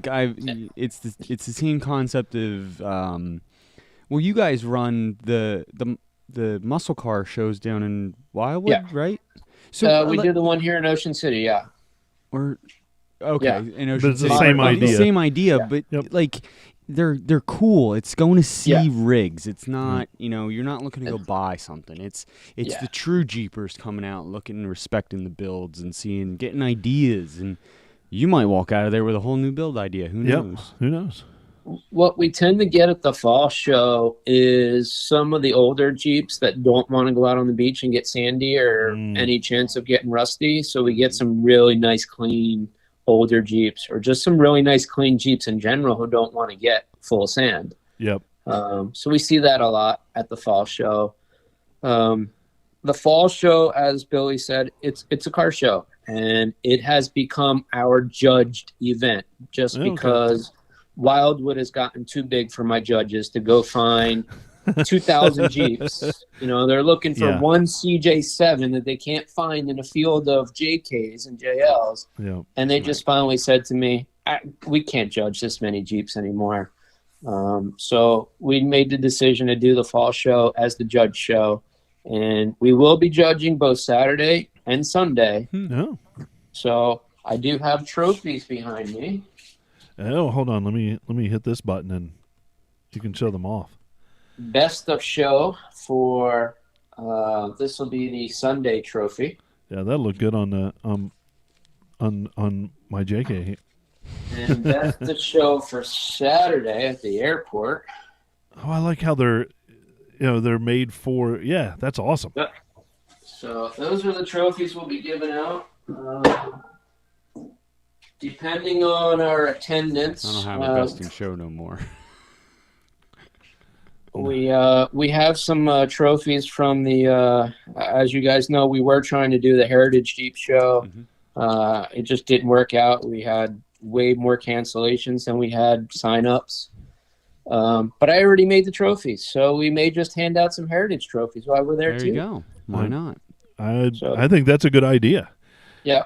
It's the same concept of, you guys run the muscle car shows down in Wildwood, right? So we do the one here in Ocean City, yeah. In Ocean but it's City. the same idea. The same idea, but they're cool. It's going to see rigs. It's not, you're not looking to go buy something. It's the true Jeepers coming out, looking and respecting the builds and getting ideas. And you might walk out of there with a whole new build idea. Who knows? Who knows? What we tend to get at the fall show is some of the older Jeeps that don't want to go out on the beach and get sandy or any chance of getting rusty. So we get some really nice, clean older Jeeps, or just some really nice clean Jeeps in general who don't want to get full of sand. Yep. So we see that a lot at the fall show. The fall show, as Billy said, it's a car show, and it has become our judged event just because Wildwood has gotten too big for my judges to go find 2,000 Jeeps. They're looking for one CJ7 that they can't find in a field of JKs and JLs. Yeah. And they just finally said to me, we can't judge this many Jeeps anymore. So we made the decision to do the fall show as the judge show. And we will be judging both Saturday and Sunday. Oh. So I do have trophies behind me. Oh, hold on. Let me hit this button and you can show them off. Best of show for this will be the Sunday trophy. Yeah, that looked good on the on my JK. And best of show for Saturday at the airport. Oh, I like how they're made for. Yeah, that's awesome. Yep. So those are the trophies we'll be giving out. Depending on our attendance, I don't have a best in show no more. We have some trophies from the as you guys know, we were trying to do the Heritage Jeep show. Mm-hmm. It just didn't work out. We had way more cancellations than we had signups. But I already made the trophies, so we may just hand out some Heritage trophies while we're there too. There you go. Why not? I think that's a good idea. Yeah.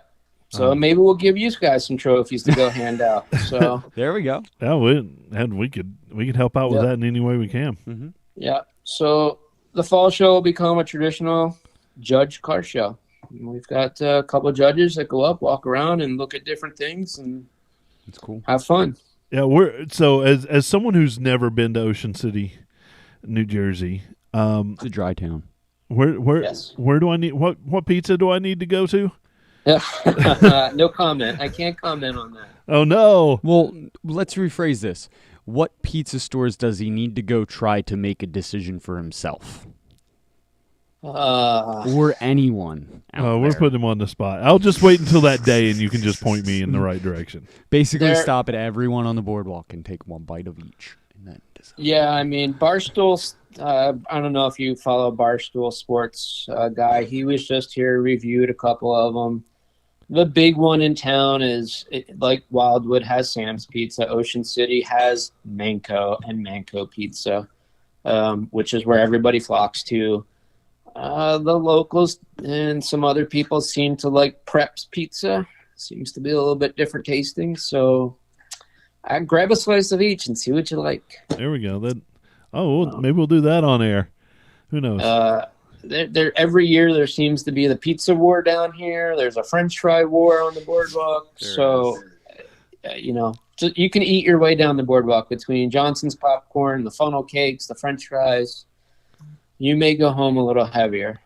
So maybe we'll give you guys some trophies to go hand out. So there we go. Yeah, we could help out with that in any way we can. Mm-hmm. Yeah. So the fall show will become a traditional judge car show. We've got a couple of judges that go up, walk around, and look at different things, and it's cool. Have fun. Yeah, so as someone who's never been to Ocean City, New Jersey, it's a dry town. Where do I need what pizza do I need to go to? No comment. I can't comment on that. Oh, no. Well, let's rephrase this. What pizza stores does he need to go try to make a decision for himself? or anyone. We're putting him on the spot. I'll just wait until that day, and you can just point me in the right direction. Basically, stop at everyone on the boardwalk and take one bite of each. And then yeah, I mean, Barstool. I don't know if you follow Barstool Sports guy. He was just here, reviewed a couple of them. The big one in town is, like Wildwood has Sam's Pizza. Ocean City has Manco and Manco Pizza, which is where everybody flocks to. The locals and some other people seem to like Preps Pizza. Seems to be a little bit different tasting. So I grab a slice of each and see what you like. There we go. Maybe we'll do that on air. Who knows? Every year there seems to be the pizza war down here. There's a French fry war on the boardwalk. You can eat your way down the boardwalk between Johnson's popcorn, the funnel cakes, the French fries. You may go home a little heavier.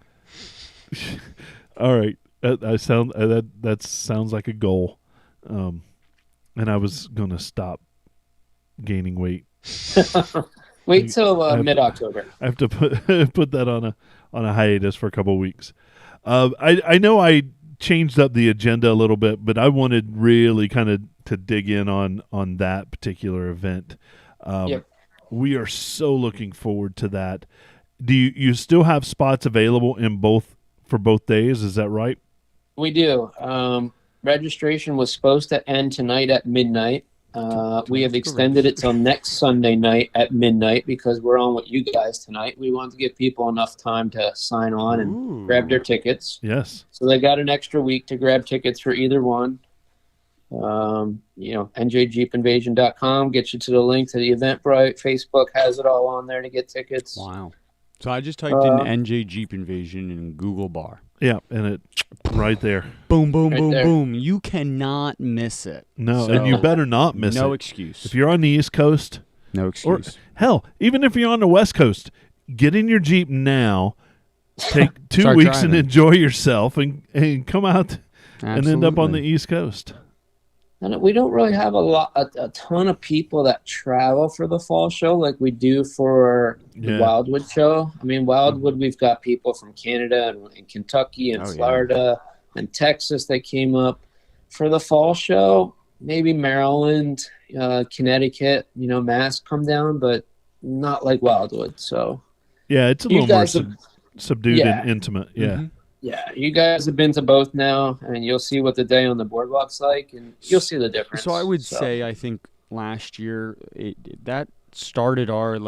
All right, that sounds like a goal. And I was gonna stop gaining weight. Wait till mid-October. I have to put that on a hiatus for a couple of weeks. I know I changed up the agenda a little bit, but I wanted really kind of to dig in on that particular event. Yep. We are so looking forward to that. Do you still have spots available for both days? Is that right? We do. Registration was supposed to end tonight at midnight. We have extended it till next Sunday night at midnight because we're on with you guys tonight. We want to give people enough time to sign on and grab their tickets. Yes. So they got an extra week to grab tickets for either one. NJJeepInvasion.com gets you to the link to the Eventbrite. Facebook has it all on there to get tickets. Wow. So I just typed in NJ Jeep Invasion in Google Bar. Yeah, and it right there. Boom, boom, right boom, there. Boom. You cannot miss it. No, and you better not miss it. No excuse. If you're on the East Coast. No excuse. Or, hell, even if you're on the West Coast, get in your Jeep now, take 2 weeks driving. And enjoy yourself and come out and end up on the East Coast. And we don't really have a ton of people that travel for the fall show like we do for the Wildwood show. I mean, Wildwood, we've got people from Canada and Kentucky and Florida and Texas that came up. For the fall show, maybe Maryland, Connecticut, Mass come down, but not like Wildwood. So yeah, it's a little more subdued and intimate. Yeah. Mm-hmm. Yeah, you guys have been to both now, and you'll see what the day on the boardwalk's like, and you'll see the difference. So I would say, I think last year that started our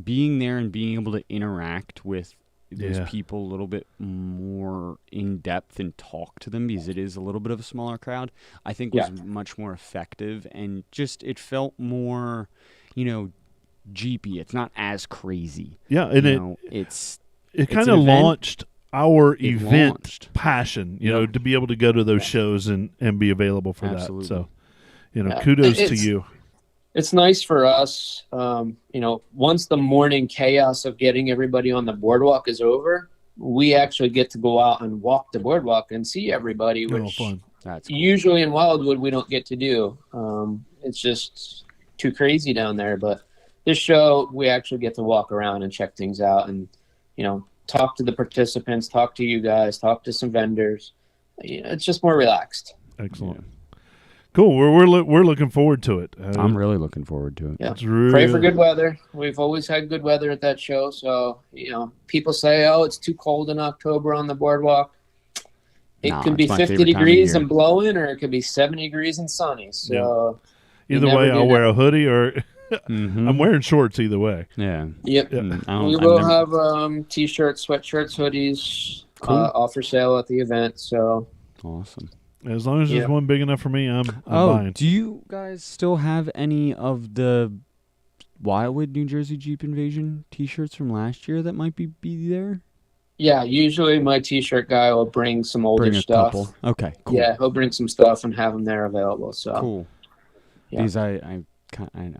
being there and being able to interact with those people a little bit more in depth and talk to them because it is a little bit of a smaller crowd. I think was much more effective and just it felt more, Jeepy. It's not as crazy. Yeah, and it kind of launched our event passion, to be able to go to those shows and be available for that. So, kudos to you. It's nice for us, once the morning chaos of getting everybody on the boardwalk is over, we actually get to go out and walk the boardwalk and see everybody, which fun. That's cool. Usually in Wildwood we don't get to do. It's just too crazy down there. But this show, we actually get to walk around and check things out and, talk to the participants, talk to you guys, talk to some vendors. It's just more relaxed. Excellent. Yeah. Cool. We're looking forward to it. I'm really looking forward to it. Yeah. Pray for good weather. We've always had good weather at that show. So, people say, it's too cold in October on the boardwalk. It could be 50 degrees and blowing, or it could be 70 degrees and sunny. So either way, I'll wear a hoodie or I'm wearing shorts either way. Yeah. Yep. We will have T-shirts, sweatshirts, hoodies all for sale at the event. So awesome. As long as there's one big enough for me, I'm buying. Do you guys still have any of the Wildwood, New Jersey Jeep Invasion T-shirts from last year that might be there? Yeah, usually my T-shirt guy will bring some older stuff. Couple. Okay, cool. Yeah, he'll bring some stuff and have them there available. So cool. Yeah. Because I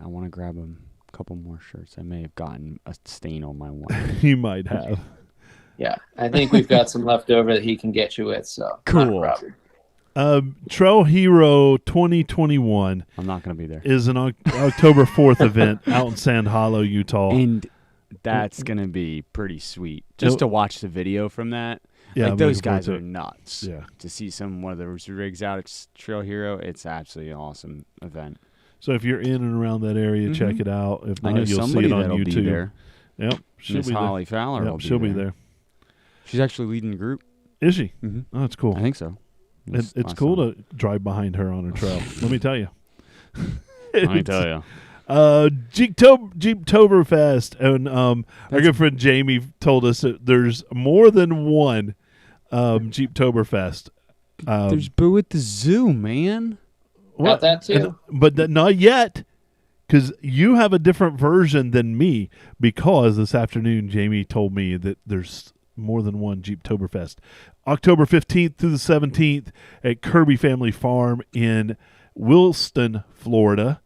want to grab a couple more shirts. I may have gotten a stain on my one. You might have. Yeah, I think we've got some left over that he can get you with. So cool. Trail Hero 2021. I'm not going to be there. Is an October 4th event out in Sand Hollow, Utah. And That's going to be pretty sweet. Just to watch the video from that. Yeah, like those guys are nuts. Yeah. To see one of those rigs out at Trail Hero, it's absolutely an awesome event. So if you're in and around that area, check it out. If not, I know you'll somebody see it on that'll YouTube. Be there. Yep. Miss Holly Fowler will be she'll be there. She's actually leading the group. Is she? Mm-hmm. Oh, that's cool. I think so. It's cool to drive behind her on her trail. Let me tell you. Jeeptoberfest, and our good friend Jamie told us that there's more than one Jeeptoberfest. There's Boo at the Zoo, man. Got that too, but not yet, because you have a different version than me. Because this afternoon, Jamie told me that there's more than one Jeeptoberfest. October 15th through the 17th at Kirby Family Farm in Williston, Florida.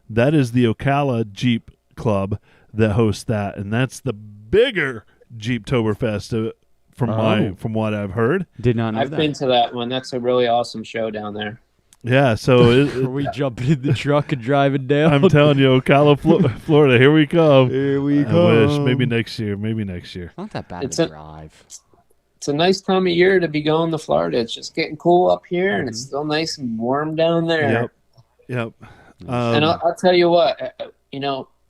That is the Ocala Jeep Club that hosts that, and that's the bigger Jeeptoberfest from what I've heard. Did not know I've been to that one. That's a really awesome show down there. Yeah, so are we jumping in the truck and driving down? I'm telling you, Ocala, Florida, here we come. Here we come. I wish maybe next year. Not that bad to drive. It's a nice time of year to be going to Florida. It's just getting cool up here, and it's still nice and warm down there. Yep. And I'll tell you what,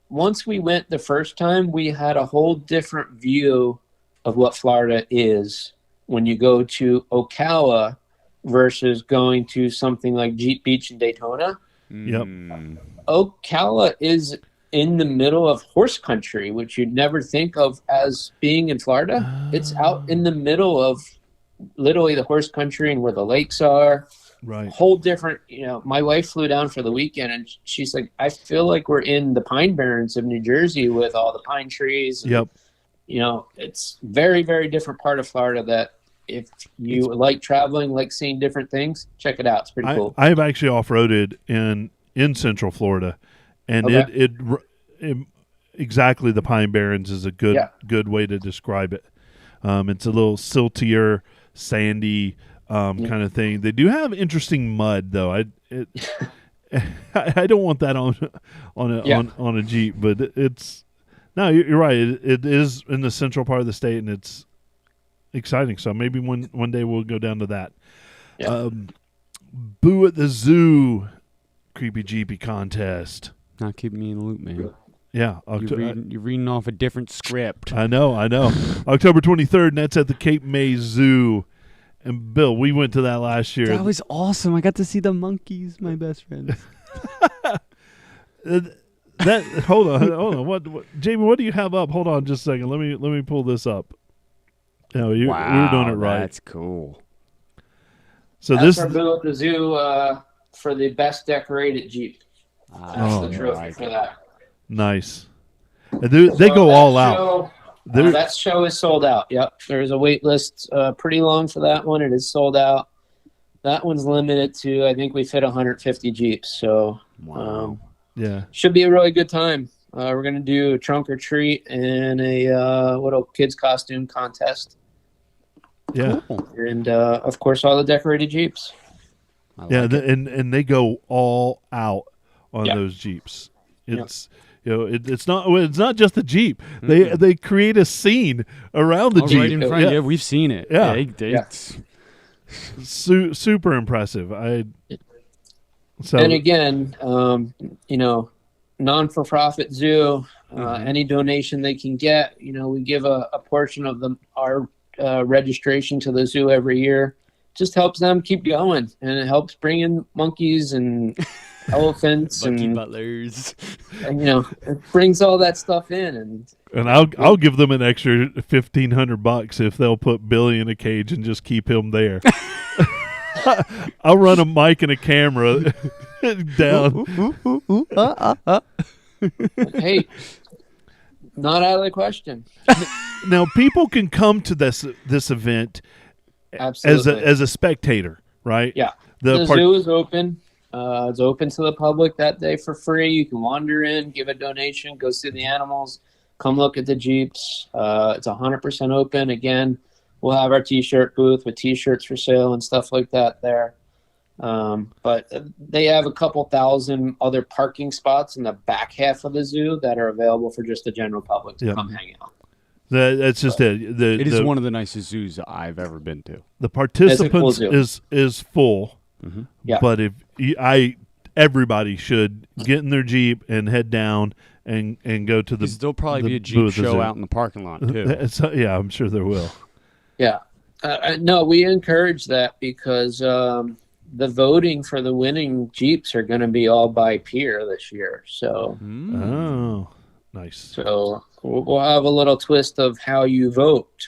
once we went the first time, we had a whole different view of what Florida is when you go to Ocala versus going to something like Jeep Beach in Daytona. Yep. Ocala is in the middle of horse country, which you'd never think of as being in Florida. It's out in the middle of literally the horse country and where the lakes are. Right. Whole different, my wife flew down for the weekend and she's like, I feel like we're in the Pine Barrens of New Jersey with all the pine trees. And, it's very, very different part of Florida that if you like traveling, like seeing different things, check it out. It's pretty cool. I've actually off-roaded in Central Florida, and it exactly the Pine Barrens is a good way to describe it. It's a little siltier, sandy kind of thing. They do have interesting mud, though. I don't want that on a Jeep, but no, you're right. It is in the central part of the state, and it's exciting. So maybe one day we'll go down to that. Yeah. Boo at the Zoo, Creepy Jeepy contest. Not keeping me in the loop, man. Yeah. You're reading off a different script. I know. October 23rd, and that's at the Cape May Zoo. And Bill, we went to that last year. That was awesome. I got to see the monkeys, my best friends. Hold on. What Jamie? What do you have up? Hold on, just a second. Let me pull this up. No, we were doing it right. That's cool. So that's our Boo at the Zoo for the best decorated Jeep. That's the trophy for that. Nice. And they go all out. That show is sold out. Yep, there is a wait list pretty long for that one. It is sold out. That one's limited to, I think we fit 150 Jeeps. So should be a really good time. We're going to do a trunk or treat and a little kids costume contest. Yeah. Cool. And, of course, all the decorated Jeeps. And they go all out on those Jeeps. It's it's not just a Jeep. Mm-hmm. They create a scene around the Jeep. Right in front. Yeah, we've seen it. Yeah. Super impressive. And again, non-for-profit zoo, any donation they can get, we give a portion of our registration to the zoo every year. Just helps them keep going, and it helps bring in monkeys and elephants Monkey and butlers. And, it brings all that stuff in, and I'll give them an extra $1,500 if they'll put Billy in a cage and just keep him there. I'll run a mic and a camera down. Hey, not out of the question. Now people can come to this event absolutely as a spectator, right? Yeah. The zoo is open. It's open to the public that day for free. You can wander in, give a donation, go see the animals, come look at the Jeeps. It's 100% open. Again, we'll have our T-shirt booth with T-shirts for sale and stuff like that there. But they have a couple thousand other parking spots in the back half of the zoo that are available for just the general public to come hang out. That's just it. It is one of the nicest zoos I've ever been to. The participants cool is full, Yeah. but if everybody should get in their Jeep and head down and go to the. There'll probably be a Jeep show out in the parking lot too. Yeah, I'm sure there will. Yeah. No, we encourage that because the voting for the winning Jeeps are going to be all by peer this year. So. Oh, nice. So we'll have a little twist of how you vote,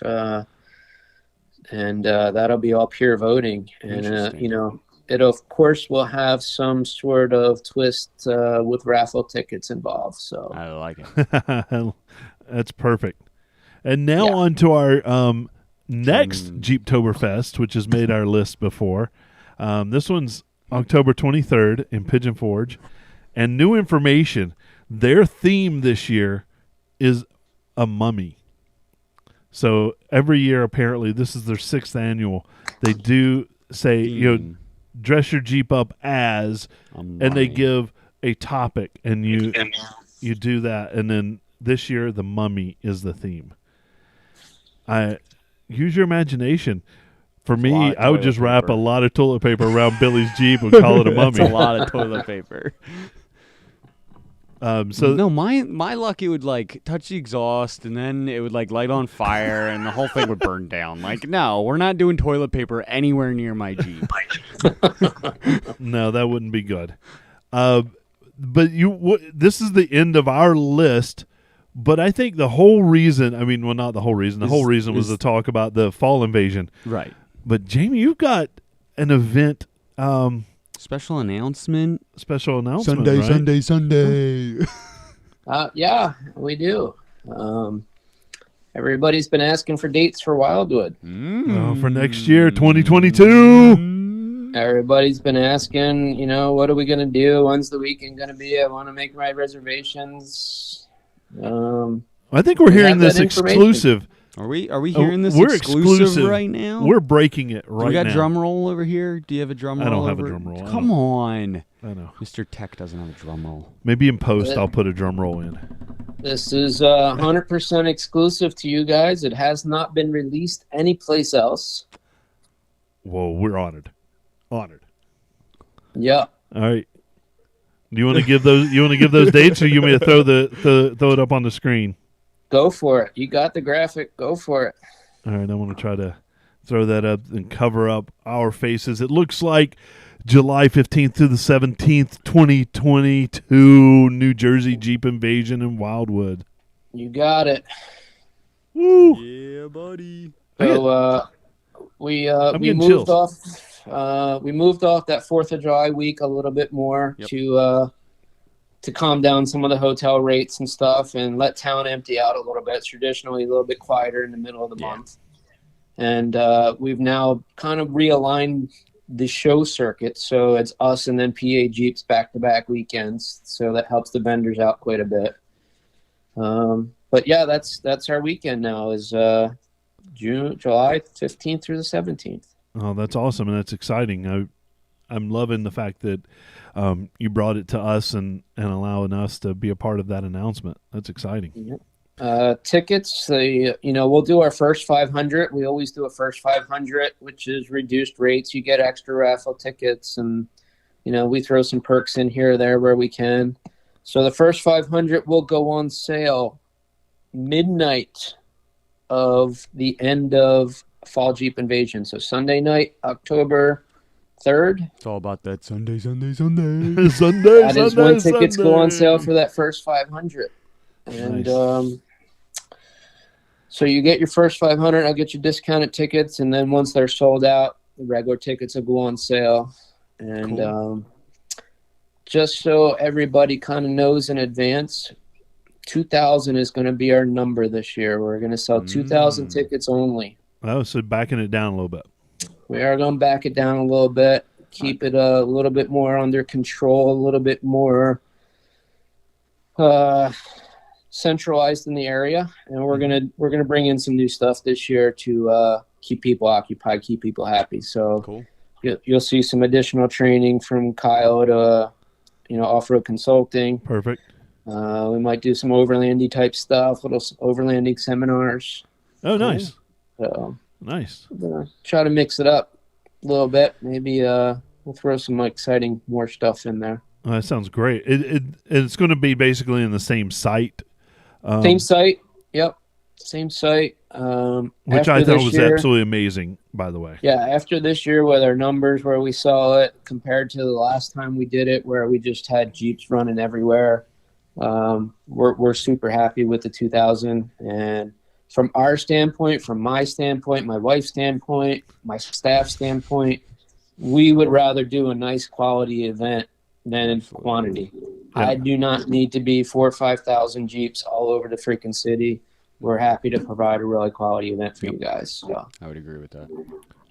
and that'll be all peer voting. And it of course will have some sort of twist with raffle tickets involved. So I like it. That's perfect. And now on to our next Jeeptoberfest, which has made our list before. This one's October 23rd in Pigeon Forge, and new information. Their theme this year is a mummy. So every year, apparently, this is their 6th annual. They do say, dress your Jeep up as, and they give a topic, and you do that. And then this year, the mummy is the theme. Use your imagination. For me, I would just wrap a lot of toilet paper around Billy's Jeep and call it a mummy. That's a lot of toilet paper. No, my luck, it would like touch the exhaust and then it would like light on fire and the whole thing would burn down. Like, no, we're not doing toilet paper anywhere near my Jeep. No, that wouldn't be good. But this is the end of our list. But I think the whole reason, not the whole reason. The whole reason was to talk about the fall invasion. Right. But Jamie, you've got an event. Special announcement. Sunday, right? Sunday. Yeah, we do. Everybody's been asking for dates for Wildwood. For next year, 2022. Everybody's been asking, what are we going to do? When's the weekend going to be? I want to make my reservations. I think we're hearing this exclusive. Are we hearing this we're exclusive right now? We're breaking it right now. We got drum roll over here. Do you have a drum roll? I don't have a drum roll. Come on. I know. Mr. Tech doesn't have a drum roll. Maybe in post I'll put a drum roll in. This is 100% exclusive to you guys. It has not been released anyplace else. Whoa, we're honored. Honored. Yeah. All right. Do you want to give those? You want to give those dates, or you want me to throw it up on the screen? Go for it. You got the graphic. Go for it. All right, I want to try to throw that up and cover up our faces. It looks like July 15th through the 17th, 2022, New Jersey Jeep Invasion in Wildwood. You got it. Woo! Yeah, buddy. So we moved off. We moved off that 4th of July week a little bit more to calm down some of the hotel rates and stuff and let town empty out a little bit. It's traditionally a little bit quieter in the middle of the month. And we've now kind of realigned the show circuit. So it's us and then PA Jeeps back-to-back weekends. So that helps the vendors out quite a bit. But yeah, that's our weekend now is July 15th through the 17th. Oh, that's awesome. And that's exciting. I'm loving the fact that you brought it to us and allowing us to be a part of that announcement. That's exciting. Tickets, we'll do our first 500. We always do a first 500, which is reduced rates. You get extra raffle tickets, and we throw some perks in here or there where we can. So the first 500 will go on sale midnight of the end of Fall Jeep Invasion. So Sunday night, October 3rd. It's all about that Sunday. That is when tickets go on sale for that first 500. And nice. So you get your first 500. I'll get you discounted tickets, and then once they're sold out, the regular tickets will go on sale. And cool. Just so everybody kind of knows in advance, 2,000 is going to be our number this year. We're going to sell 2,000 tickets only. Oh, so backing it down a little bit. We are going to back it down a little bit, keep it a little bit more under control, a little bit more centralized in the area, and we're gonna bring in some new stuff this year to keep people occupied, keep people happy. So cool. you'll see some additional training from Kyle to, off-road consulting. Perfect. We might do some overlanding type stuff, little overlanding seminars. Oh, nice. So nice. Try to mix it up a little bit. Maybe we'll throw some exciting more stuff in there. Oh, that sounds great. It's going to be basically in the same site. Same site. Yep. Same site. Which I thought was absolutely amazing, by the way. Yeah, after this year with our numbers where we saw it compared to the last time we did it where we just had Jeeps running everywhere, we're super happy with the 2000. And from our standpoint, from my standpoint, my wife's standpoint, my staff standpoint, we would rather do a nice quality event than in quantity. Yeah. I do not need to be 4,000 or 5,000 Jeeps all over the freaking city. We're happy to provide a really quality event for you guys. So I would agree with that.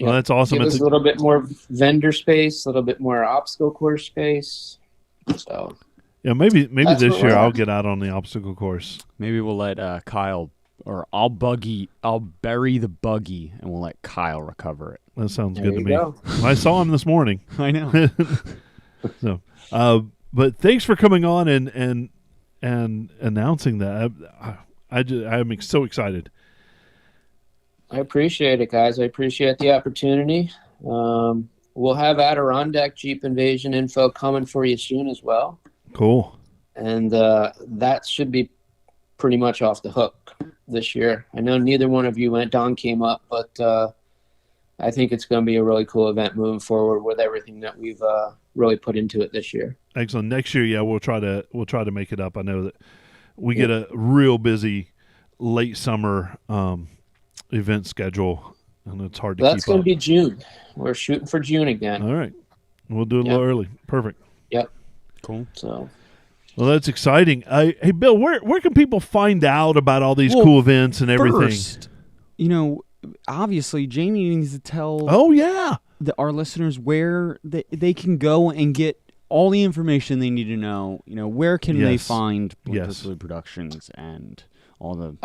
Well, that's awesome. Give us a little bit more vendor space, a little bit more obstacle course space. So yeah, maybe this year I'll get out on the obstacle course. Maybe we'll let Kyle, or I'll bury the buggy and we'll let Kyle recover it. That sounds good to me. I saw him this morning. I know. So, but thanks for coming on and announcing that. I'm so excited. I appreciate it, guys. I appreciate the opportunity. We'll have Adirondack Jeep Invasion info coming for you soon as well. Cool. And that should be pretty much off the hook this year. I know neither one of you went. Don came up, but I think it's going to be a really cool event moving forward with everything that we've really put into it this year. Excellent. Next year, yeah, we'll try to make it up. I know that we get a real busy late summer event schedule, and it's hard to keep up. That's going to be June. We're shooting for June again. All right. We'll do it a little early. Perfect. Yep. Cool. So, well, that's exciting. Hey, Bill, where can people find out about all these cool events and everything? First, obviously, Jamie needs to tell our listeners where they can go and get all the information they need to know. Where can they find Blinker Fluid Productions and all the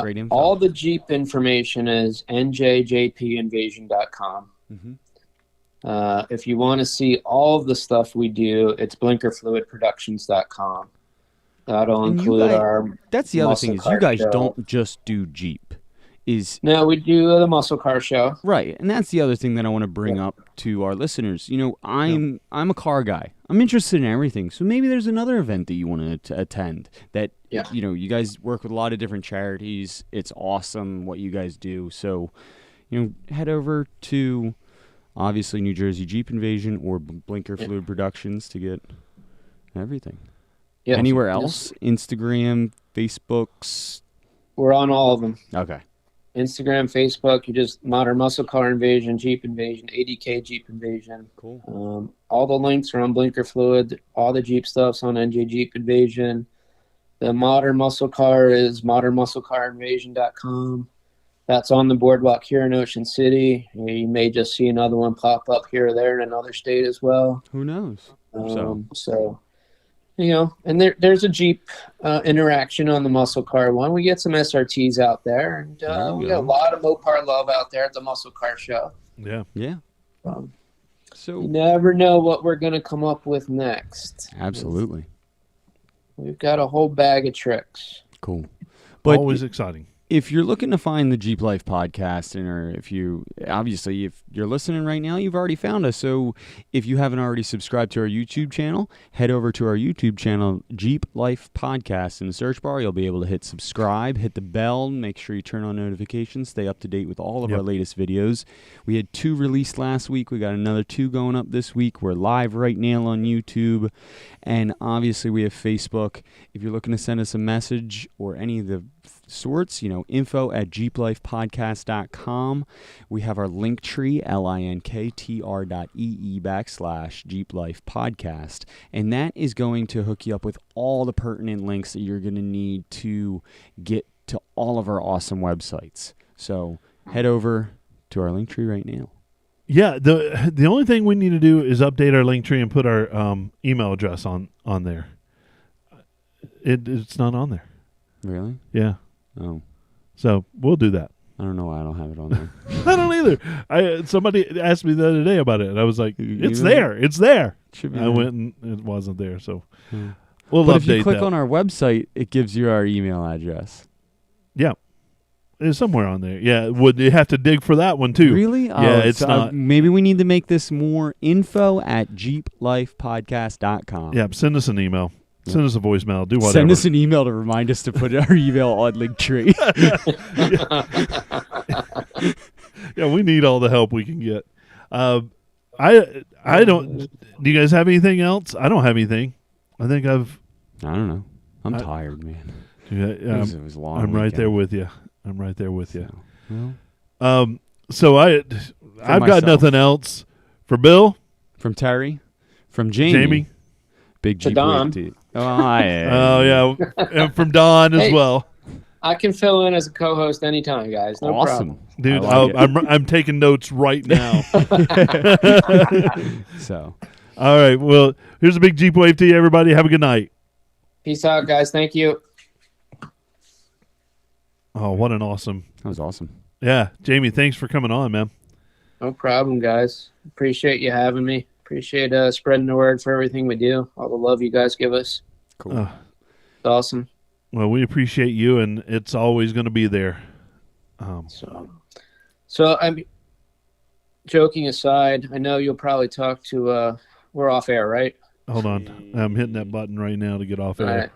great info? All the Jeep information is njjpinvasion.com. Mm-hmm. If you want to see all of the stuff we do, it's blinkerfluidproductions.com. That'll include That's the other thing is you guys don't just do Jeep. No, we do the muscle car show. Right, and that's the other thing that I want to bring up to our listeners. I'm a car guy. I'm interested in everything. So maybe there's another event that you want to attend that, you guys work with a lot of different charities. It's awesome what you guys do. So, head over to, obviously, New Jersey Jeep Invasion or Blinker Fluid Productions to get everything. Yeah. Anywhere else? Instagram, Facebooks? We're on all of them. Okay. Instagram, Facebook, you just Modern Muscle Car Invasion, Jeep Invasion, ADK Jeep Invasion. Cool. All the links are on Blinker Fluid. All the Jeep stuff's on NJ Jeep Invasion. The Modern Muscle Car is modernmusclecarinvasion.com. That's on the boardwalk here in Ocean City. You may just see another one pop up here or there in another state as well. Who knows? So and there's a Jeep interaction on the muscle car one. We get some SRTs out there, and we got a lot of Mopar love out there at the muscle car show. Yeah. Yeah. So you never know what we're going to come up with next. Absolutely. We've got a whole bag of tricks. Cool. But always exciting. If you're looking to find the Jeep Life podcast, or if you're listening right now, you've already found us. So if you haven't already subscribed to our YouTube channel, head over to our YouTube channel, Jeep Life Podcast. In the search bar, you'll be able to hit subscribe, hit the bell, make sure you turn on notifications, stay up to date with all of our latest videos. We had 2 released last week. We got another 2 going up this week. We're live right now on YouTube. And obviously we have Facebook. If you're looking to send us a message or any of the sorts, info@jeeplifepodcast.com. We have our link tree, linktr.ee/Jeep Life Podcast. And that is going to hook you up with all the pertinent links that you're going to need to get to all of our awesome websites. So head over to our link tree right now. Yeah, the only thing we need to do is update our link tree and put our email address on there. It's not on there. Really? Yeah. Oh. So we'll do that. I don't know why I don't have it on there. I don't either. Somebody asked me the other day about it, and I was like, "It's there. It's there." I went and it wasn't there, so we'll but update if you click that. on our website, it gives you our email address. Yeah, it's somewhere on there. Yeah, would you have to dig for that one too? Really? Yeah, it's not. Maybe we need to make this more info@jeeplifepodcast.com. Yeah, send us an email. Send us a voicemail. Do whatever. Send us an email to remind us to put our email on Linktree. Yeah, we need all the help we can get. I don't. Do you guys have anything else? I don't have anything. I think I don't know. I'm tired, man. Yeah, it was a long I'm right weekend. there with you. I'm right there with you. Well, so I've got myself. nothing else. For Bill, from Terry, from Jamie. Big Jeep Don. Wave oh yeah, and from Don as well. I can fill in as a co-host anytime, guys. No awesome, problem. Dude. Like I'm taking notes right now. So, all right. Well, here's a big Jeep wave to you, everybody. Have a good night. Peace out, guys. Thank you. Oh, what an awesome! that was awesome. Yeah, Jamie. Thanks for coming on, man. No problem, guys. Appreciate you having me. Appreciate spreading the word for everything we do. All the love you guys give us. Cool. It's awesome. Well, we appreciate you, and it's always going to be there. So I'm joking aside. I know you'll probably talk to. We're off air, right? Hold on, I'm hitting that button right now to get off air. All right.